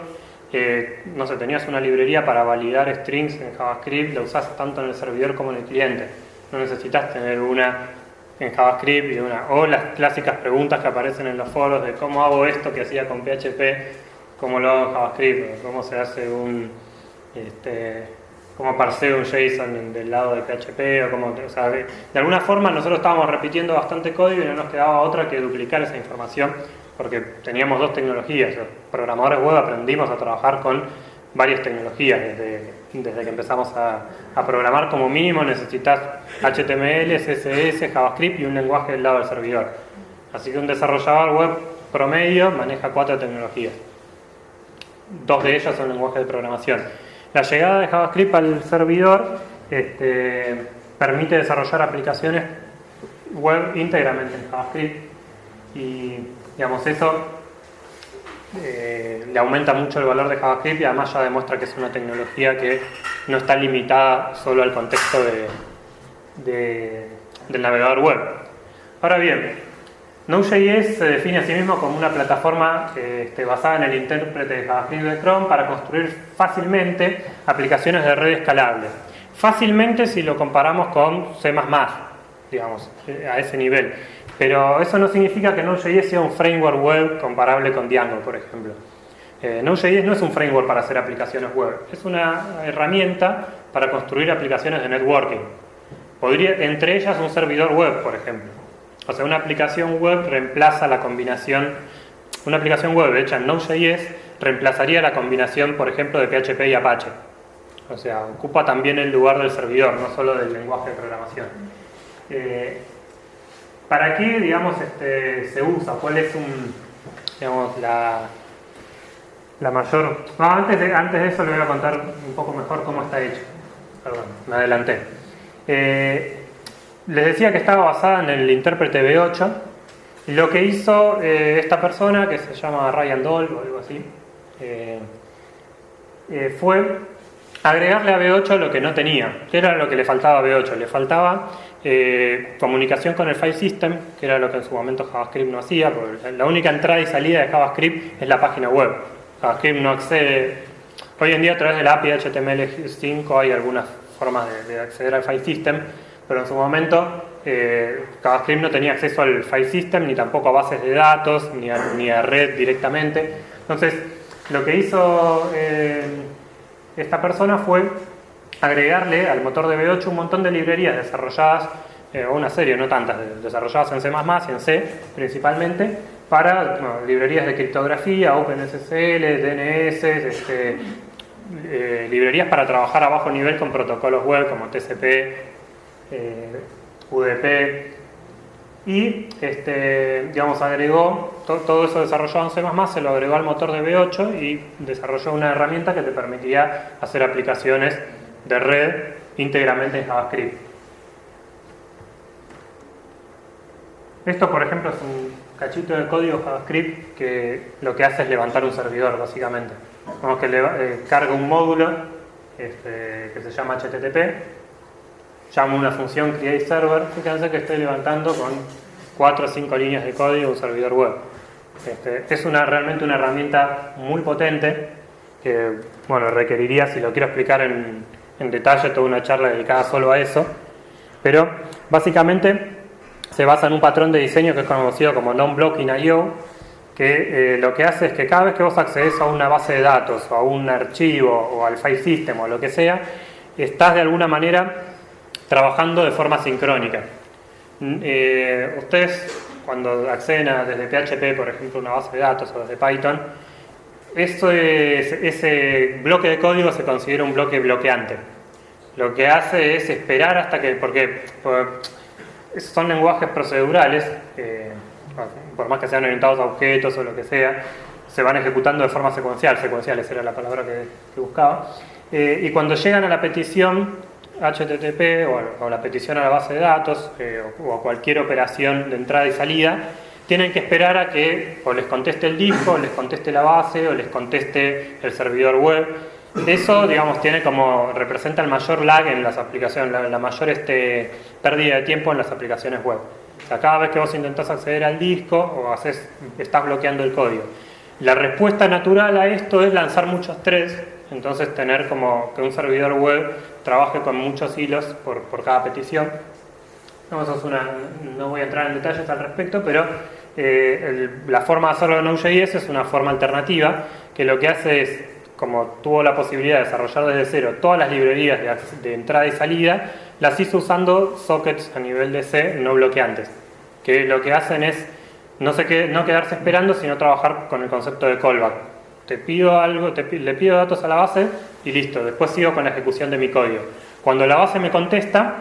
A: no sé, tenías una librería para validar strings en JavaScript, la usás tanto en el servidor como en el cliente. No necesitas tener una en JavaScript y una, o las clásicas preguntas que aparecen en los foros de cómo hago esto que hacía con PHP, cómo lo hago en JavaScript, cómo se hace cómo parseo un JSON del lado de PHP, o sea, de alguna forma nosotros estábamos repitiendo bastante código y no nos quedaba otra que duplicar esa información, porque teníamos dos tecnologías. Los programadores web aprendimos a trabajar con varias tecnologías. Desde que empezamos a programar, como mínimo necesitas HTML, CSS, JavaScript y un lenguaje del lado del servidor. Así que un desarrollador web promedio maneja 4 tecnologías. 2 de ellas son lenguajes de programación. La llegada de JavaScript al servidor permite desarrollar aplicaciones web íntegramente en JavaScript y, digamos, eso le aumenta mucho el valor de JavaScript y además ya demuestra que es una tecnología que no está limitada solo al contexto del navegador web. Ahora bien, Node.js se define a sí mismo como una plataforma basada en el intérprete de JavaScript de Chrome para construir fácilmente aplicaciones de red escalables. Fácilmente si lo comparamos con C++, digamos, a ese nivel. Pero eso no significa que Node.js sea un framework web comparable con Django, por ejemplo. Node.js no es un framework para hacer aplicaciones web, es una herramienta para construir aplicaciones de networking. Entre ellas un servidor web, por ejemplo. O sea, una aplicación web reemplaza la combinación, una aplicación web hecha en Node.js reemplazaría la combinación, por ejemplo, de PHP y Apache. O sea, ocupa también el lugar del servidor, no solo del lenguaje de programación. ¿Para qué, digamos, se usa? ¿Cuál es la mayor...? No, antes de eso le voy a contar un poco mejor cómo está hecho. Perdón, me adelanté. Les decía que estaba basada en el intérprete V8. Y lo que hizo esta persona, que se llama Ryan Doll o algo así, fue agregarle a V8 lo que no tenía. ¿Qué era lo que le faltaba a V8? Le faltaba comunicación con el file system, que era lo que en su momento JavaScript no hacía, porque la única entrada y salida de JavaScript es la página web. JavaScript no accede. Hoy en día, a través de la API HTML5 hay algunas formas de acceder al file system, pero en su momento JavaScript no tenía acceso al file system, ni tampoco a bases de datos, ni a red directamente. Entonces, lo que hizo esta persona fue agregarle al motor de V8 un montón de librerías desarrolladas, o una serie, no tantas, desarrolladas en C++ y en C principalmente, para librerías de criptografía, OpenSSL, DNS, librerías para trabajar a bajo nivel con protocolos web como TCP, UDP, y digamos, agregó todo eso desarrollado en C++, se lo agregó al motor de V8 y desarrolló una herramienta que te permitía hacer aplicaciones de red íntegramente en JavaScript. Esto, por ejemplo, es un cachito de código JavaScript que lo que hace es levantar un servidor, básicamente. Vamos que carga un módulo que se llama HTTP, llama una función createServer. Fíjense que estoy levantando con 4 o 5 líneas de código un servidor web. Es realmente una herramienta muy potente que, bueno, requeriría, si lo quiero explicar en detalle, toda una charla dedicada solo a eso, pero básicamente se basa en un patrón de diseño que es conocido como Non-Blocking I/O, que lo que hace es que cada vez que vos accedes a una base de datos o a un archivo o al file system o lo que sea, estás de alguna manera trabajando de forma sincrónica. Ustedes, cuando acceden desde PHP, por ejemplo, una base de datos o desde Python, ese bloque de código se considera un bloque bloqueante. Lo que hace es esperar hasta que, porque son lenguajes procedurales, por más que sean orientados a objetos o lo que sea, se van ejecutando de forma secuencial. Secuenciales era la palabra que buscaba. Y cuando llegan a la petición HTTP o la petición a la base de datos o a cualquier operación de entrada y salida, tienen que esperar a que o les conteste el disco, o les conteste la base, o les conteste el servidor web. Eso, digamos, representa el mayor lag en las aplicaciones, la mayor pérdida de tiempo en las aplicaciones web. O sea, cada vez que vos intentás acceder al disco o estás bloqueando el código. La respuesta natural a esto es lanzar muchos threads, entonces tener como que un servidor web trabaje con muchos hilos por cada petición. No voy a entrar en detalles al respecto, pero la forma de hacerlo en Node.js es una forma alternativa que lo que hace es, como tuvo la posibilidad de desarrollar desde cero todas las librerías de entrada y salida, las hizo usando sockets a nivel de C no bloqueantes, que lo que hacen es no quedarse esperando, sino trabajar con el concepto de callback. Te pido algo, le pido datos a la base y listo, después sigo con la ejecución de mi código. Cuando la base me contesta,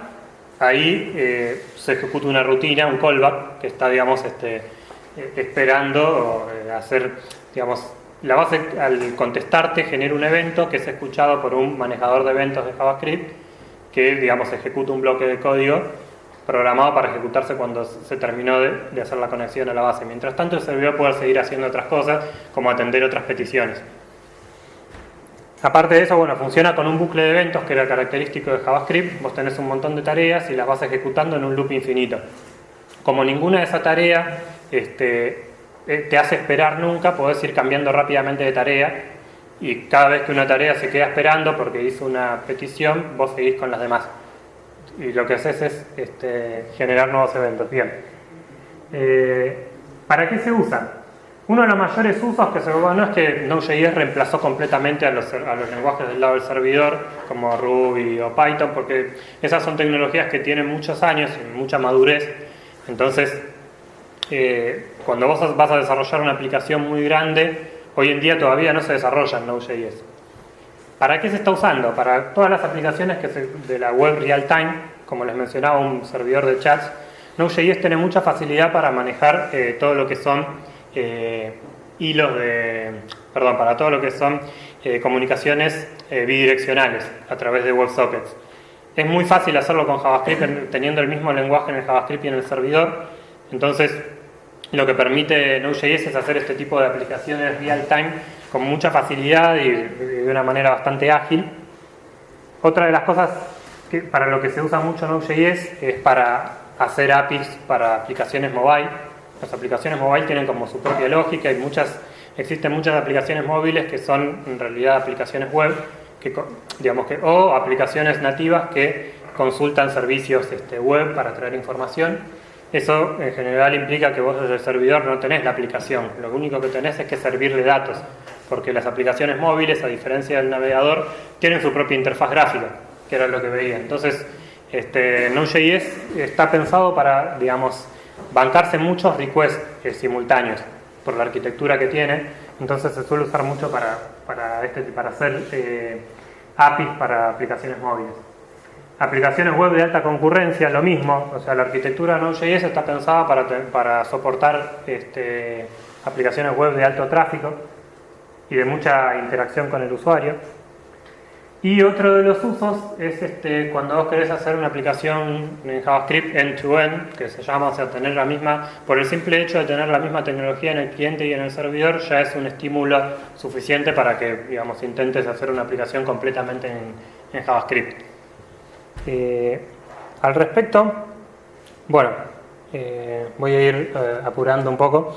A: ahí se ejecuta una rutina, un callback, que está, digamos, esperando hacer, digamos, la base al contestarte genera un evento que es escuchado por un manejador de eventos de JavaScript que, digamos, ejecuta un bloque de código programado para ejecutarse cuando se terminó de hacer la conexión a la base. Mientras tanto, el servidor puede seguir haciendo otras cosas, como atender otras peticiones. Aparte de eso, bueno, funciona con un bucle de eventos que era característico de JavaScript. Vos tenés un montón de tareas y las vas ejecutando en un loop infinito. Como ninguna de esas tareas te hace esperar nunca, podés ir cambiando rápidamente de tarea y cada vez que una tarea se queda esperando porque hizo una petición, vos seguís con las demás. Y lo que haces es generar nuevos eventos. Bien. ¿Para qué se usa? Uno de los mayores usos que se es que Node.js reemplazó completamente a los lenguajes del lado del servidor, como Ruby o Python, porque esas son tecnologías que tienen muchos años y mucha madurez. Entonces, cuando vos vas a desarrollar una aplicación muy grande, hoy en día todavía no se desarrolla en Node.js. ¿Para qué se está usando? Para todas las aplicaciones de la web real time, como les mencionaba, un servidor de chats. Node.js tiene mucha facilidad para manejar todo lo que son para todo lo que son comunicaciones bidireccionales a través de WebSockets. Es muy fácil hacerlo con JavaScript teniendo el mismo lenguaje en el JavaScript y en el servidor. Entonces, lo que permite Node.js es hacer este tipo de aplicaciones real time con mucha facilidad y de una manera bastante ágil. Otra de las cosas para lo que se usa mucho Node.js es para hacer APIs para aplicaciones mobile. Las aplicaciones mobile tienen como su propia lógica y existen muchas aplicaciones móviles que son en realidad aplicaciones web, o aplicaciones nativas que consultan servicios web para traer información. Eso en general implica que vos desde el servidor no tenés la aplicación, lo único que tenés es que servirle datos, porque las aplicaciones móviles, a diferencia del navegador, tienen su propia interfaz gráfica, que era lo que veía. Entonces, Node.js está pensado para, digamos, bancarse muchos requests simultáneos por la arquitectura que tiene. Entonces se suele usar mucho para hacer APIs para aplicaciones móviles. Aplicaciones web de alta concurrencia, lo mismo. O sea, la arquitectura de Node.js está pensada para soportar aplicaciones web de alto tráfico y de mucha interacción con el usuario. Y otro de los usos es cuando vos querés hacer una aplicación en JavaScript end-to-end, que se llama, o sea, tener la misma, por el simple hecho de tener la misma tecnología en el cliente y en el servidor, ya es un estímulo suficiente para que, digamos, intentes hacer una aplicación completamente en JavaScript. Al respecto, bueno, voy a ir apurando un poco.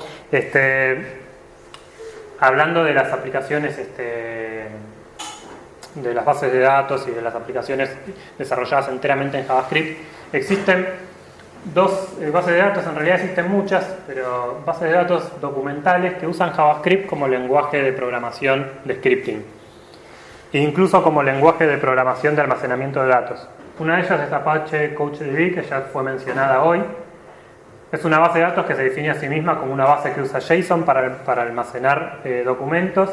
A: Hablando de las aplicaciones de las bases de datos y de las aplicaciones desarrolladas enteramente en JavaScript, existen dos bases de datos, en realidad existen muchas, pero bases de datos documentales que usan JavaScript como lenguaje de programación de scripting e incluso como lenguaje de programación de almacenamiento de datos. Una de ellas es Apache CouchDB, que ya fue mencionada hoy. Es una base de datos que se define a sí misma como una base que usa JSON para almacenar documentos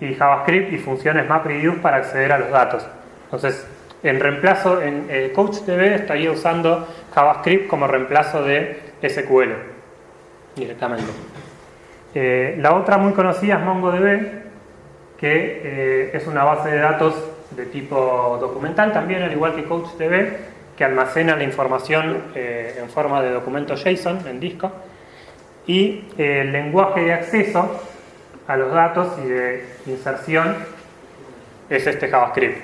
A: y JavaScript y funciones MapReduce para acceder a los datos. Entonces, CouchDB estaría usando JavaScript como reemplazo de SQL directamente. La otra muy conocida es MongoDB, que es una base de datos de tipo documental también, al igual que CouchDB, que almacena la información en forma de documento JSON en disco, y el lenguaje de acceso a los datos y de inserción es JavaScript.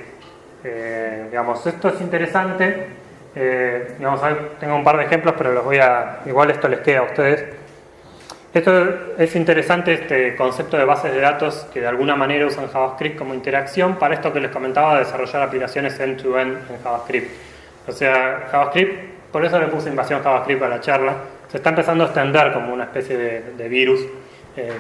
A: Digamos, esto es interesante Digamos, tengo un par de ejemplos, pero igual esto les queda a ustedes. Esto es interesante, este concepto de bases de datos que de alguna manera usan JavaScript como interacción para esto que les comentaba de desarrollar aplicaciones end-to-end en JavaScript. O sea, JavaScript, por eso le puse invasión JavaScript a la charla, se está empezando a extender como una especie de virus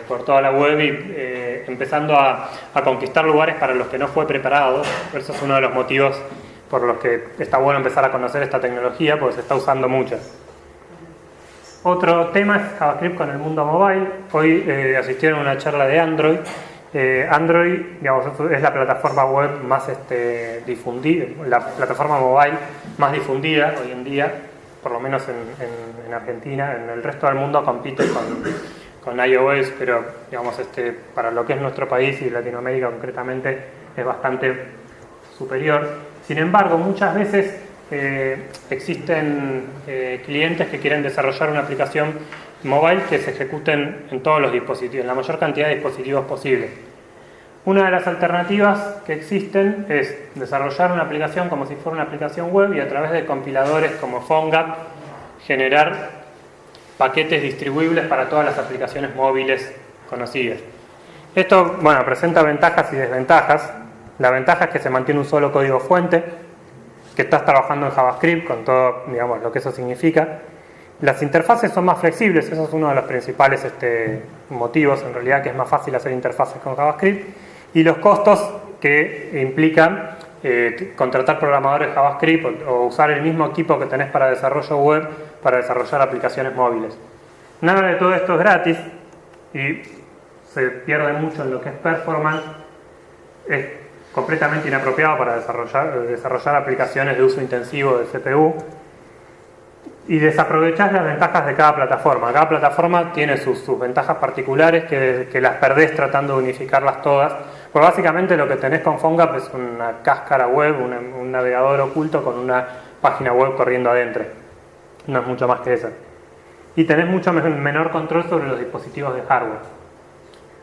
A: por toda la web y empezando a conquistar lugares para los que no fue preparado. Eso es uno de los motivos por los que está bueno empezar a conocer esta tecnología, porque se está usando mucho. Otro tema es JavaScript con el mundo mobile. Hoy asistieron a una charla de Android. Android, digamos, es la plataforma web más difundida, la plataforma mobile más difundida hoy en día, por lo menos en Argentina. En el resto del mundo compite con iOS, pero digamos, para lo que es nuestro país y Latinoamérica concretamente es bastante superior. Sin embargo, muchas veces existen clientes que quieren desarrollar una aplicación mobile que se ejecuten en todos los dispositivos, en la mayor cantidad de dispositivos posible. Una de las alternativas que existen es desarrollar una aplicación como si fuera una aplicación web y a través de compiladores como PhoneGap generar paquetes distribuibles para todas las aplicaciones móviles conocidas. Esto, bueno, presenta ventajas y desventajas. La ventaja es que se mantiene un solo código fuente, que estás trabajando en JavaScript con todo, digamos, lo que eso significa. Las interfaces son más flexibles, eso es uno de los principales motivos, en realidad, que es más fácil hacer interfaces con JavaScript. Y los costos que implican contratar programadores JavaScript o usar el mismo equipo que tenés para desarrollo web para desarrollar aplicaciones móviles. Nada de todo esto es gratis y se pierde mucho en lo que es performance. Es completamente inapropiado para desarrollar aplicaciones de uso intensivo de CPU y desaprovechás las ventajas de cada plataforma. Cada plataforma tiene sus ventajas particulares que las perdés tratando de unificarlas todas. Pues básicamente lo que tenés con PhoneGap es una cáscara web, un navegador oculto con una página web corriendo adentro. No es mucho más que eso. Y tenés mucho menor control sobre los dispositivos de hardware.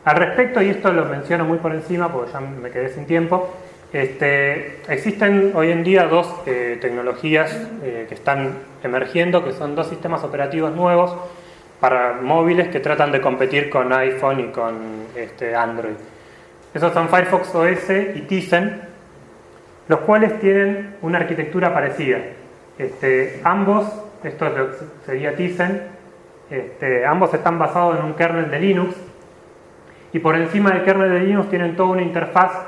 A: Al respecto, y esto lo menciono muy por encima porque ya me quedé sin tiempo, existen hoy en día dos tecnologías que están emergiendo, que son dos sistemas operativos nuevos para móviles que tratan de competir con iPhone y con Android. Esos son Firefox OS y Tizen, los cuales tienen una arquitectura parecida. Ambos, esto sería Tizen, ambos están basados en un kernel de Linux. Y por encima del kernel de Linux tienen toda una interfaz,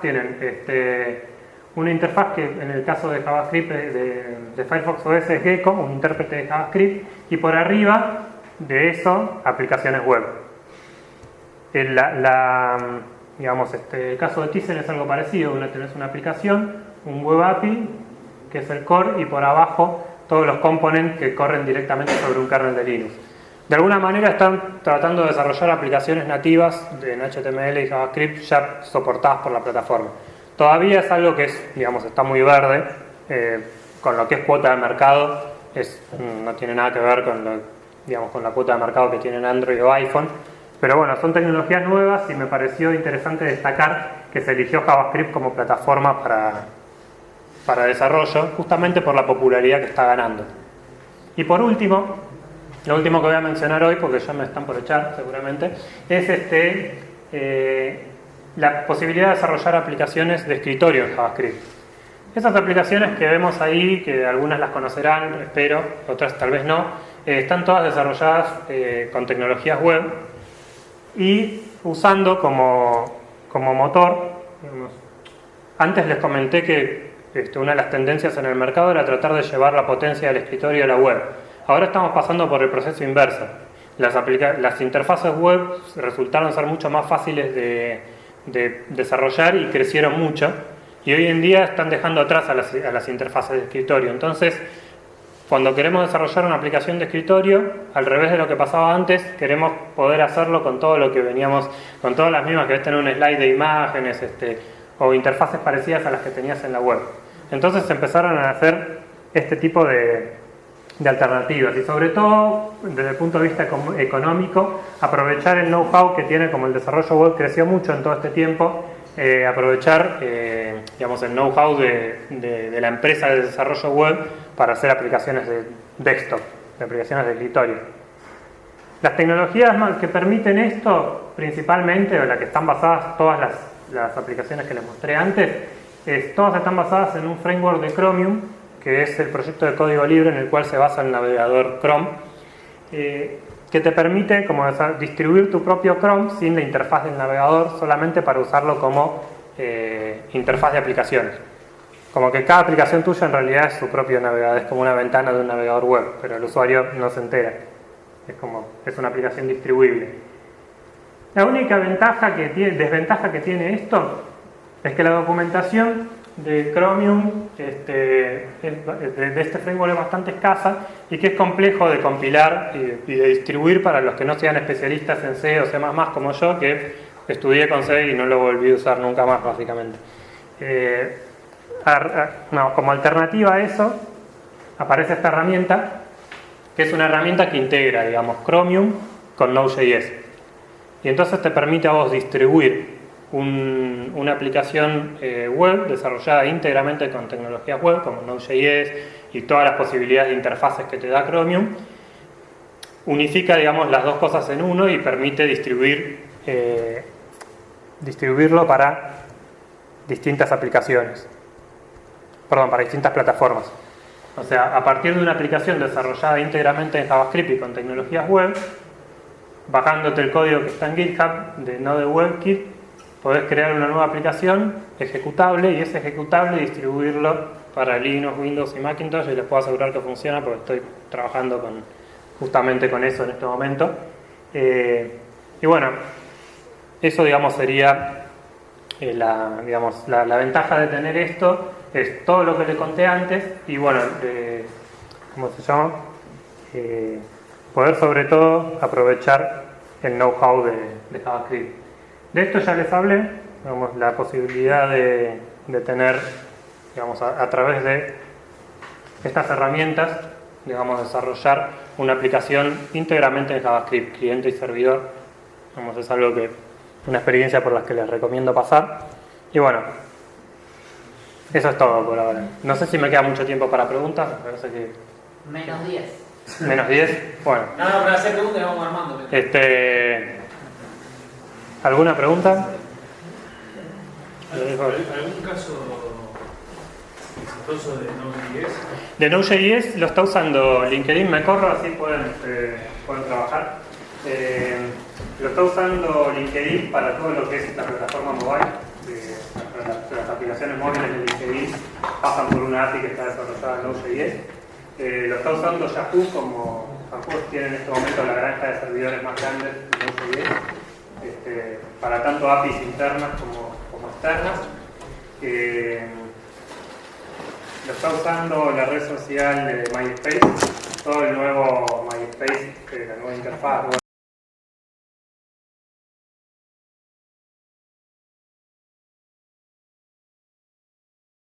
A: una interfaz que en el caso de JavaScript de Firefox OS es Gecko, un intérprete de JavaScript, y por arriba de eso aplicaciones web. Digamos, el caso de Tizen es algo parecido, tenés una aplicación, un web API, que es el core, y por abajo todos los components que corren directamente sobre un kernel de Linux. De alguna manera están tratando de desarrollar aplicaciones nativas en HTML y JavaScript ya soportadas por la plataforma. Todavía es algo que está muy verde, con lo que es cuota de mercado, no tiene nada que ver con la cuota de mercado que tienen Android o iPhone. Pero bueno, son tecnologías nuevas y me pareció interesante destacar que se eligió JavaScript como plataforma para desarrollo, justamente por la popularidad que está ganando. Y por último, lo último que voy a mencionar hoy, porque ya me están por echar seguramente, es la posibilidad de desarrollar aplicaciones de escritorio en JavaScript. Esas aplicaciones que vemos ahí, que algunas las conocerán, espero, otras tal vez no, están todas desarrolladas con tecnologías web y usando como motor. Antes les comenté que una de las tendencias en el mercado era tratar de llevar la potencia del escritorio a la web. Ahora estamos pasando por el proceso inverso. Las interfaces web resultaron ser mucho más fáciles de desarrollar y crecieron mucho. Y hoy en día están dejando atrás a las interfaces de escritorio. Entonces, cuando queremos desarrollar una aplicación de escritorio, al revés de lo que pasaba antes, queremos poder hacerlo con todo lo que veníamos, con todas las mismas que ves tener un slide de imágenes o interfaces parecidas a las que tenías en la web. Entonces se empezaron a hacer este tipo de alternativas y sobre todo desde el punto de vista económico aprovechar el know-how que tiene, como el desarrollo web creció mucho en todo este tiempo, aprovechar digamos, el know-how de la empresa de desarrollo web para hacer aplicaciones de desktop, de aplicaciones de escritorio. Las tecnologías que permiten esto, principalmente, o las que están basadas, todas las aplicaciones que les mostré antes, todas están basadas en un framework de Chromium, que es el proyecto de código libre en el cual se basa el navegador Chrome, que te permite como distribuir tu propio Chrome sin la interfaz del navegador, solamente para usarlo como interfaz de aplicaciones. Como que cada aplicación tuya en realidad es su propio navegador, es como una ventana de un navegador web, pero el usuario no se entera. Es una aplicación distribuible. La única desventaja que tiene esto es que la documentación de Chromium de este framework es bastante escasa y que es complejo de compilar y de distribuir para los que no sean especialistas en C o C++ como yo, que estudié con C y no lo volví a usar nunca más, básicamente. Como alternativa a eso aparece esta herramienta, que es una herramienta que integra, digamos, Chromium con Node.js, y entonces te permite a vos distribuir una aplicación web desarrollada íntegramente con tecnologías web como Node.js y todas las posibilidades de interfaces que te da Chromium. Unifica, digamos, las dos cosas en uno y permite distribuirlo para distintas aplicaciones, para distintas plataformas. O sea, a partir de una aplicación desarrollada íntegramente en JavaScript y con tecnologías web, bajándote el código que está en GitHub de Node WebKit, podés crear una nueva aplicación ejecutable y ese ejecutable distribuirlo para Linux, Windows y Macintosh, y les puedo asegurar que funciona porque estoy trabajando justamente con eso en este momento. Y bueno, eso, digamos, sería la ventaja de tener esto, es todo lo que le conté antes y bueno, ¿cómo se llama? Poder sobre todo aprovechar el know-how de JavaScript. De esto ya les hablé, digamos, la posibilidad de tener, digamos, a través de estas herramientas, digamos, desarrollar una aplicación íntegramente en JavaScript, cliente y servidor. Digamos, es algo que, una experiencia por la que les recomiendo pasar. Y bueno, eso es todo por ahora. No sé si me queda mucho tiempo para preguntas, me parece que...
B: Menos 10.
A: ¿Menos 10? Bueno.
B: No, para hacer preguntas vamos armando.
A: ¿Alguna pregunta?
C: ¿Algún caso exitoso de Node.js?
A: De Node.js lo está usando LinkedIn, me corro, así pueden trabajar. Lo está usando LinkedIn para todo lo que es la plataforma mobile. Las aplicaciones móviles de LinkedIn pasan por una API que está desarrollada en Node.js. Lo está usando Yahoo, como Yahoo tiene en este momento la granja de servidores más grandes de Node.js, para tanto APIs internas como externas. Lo está usando la red social de MySpace, todo el nuevo MySpace, la nueva interfaz.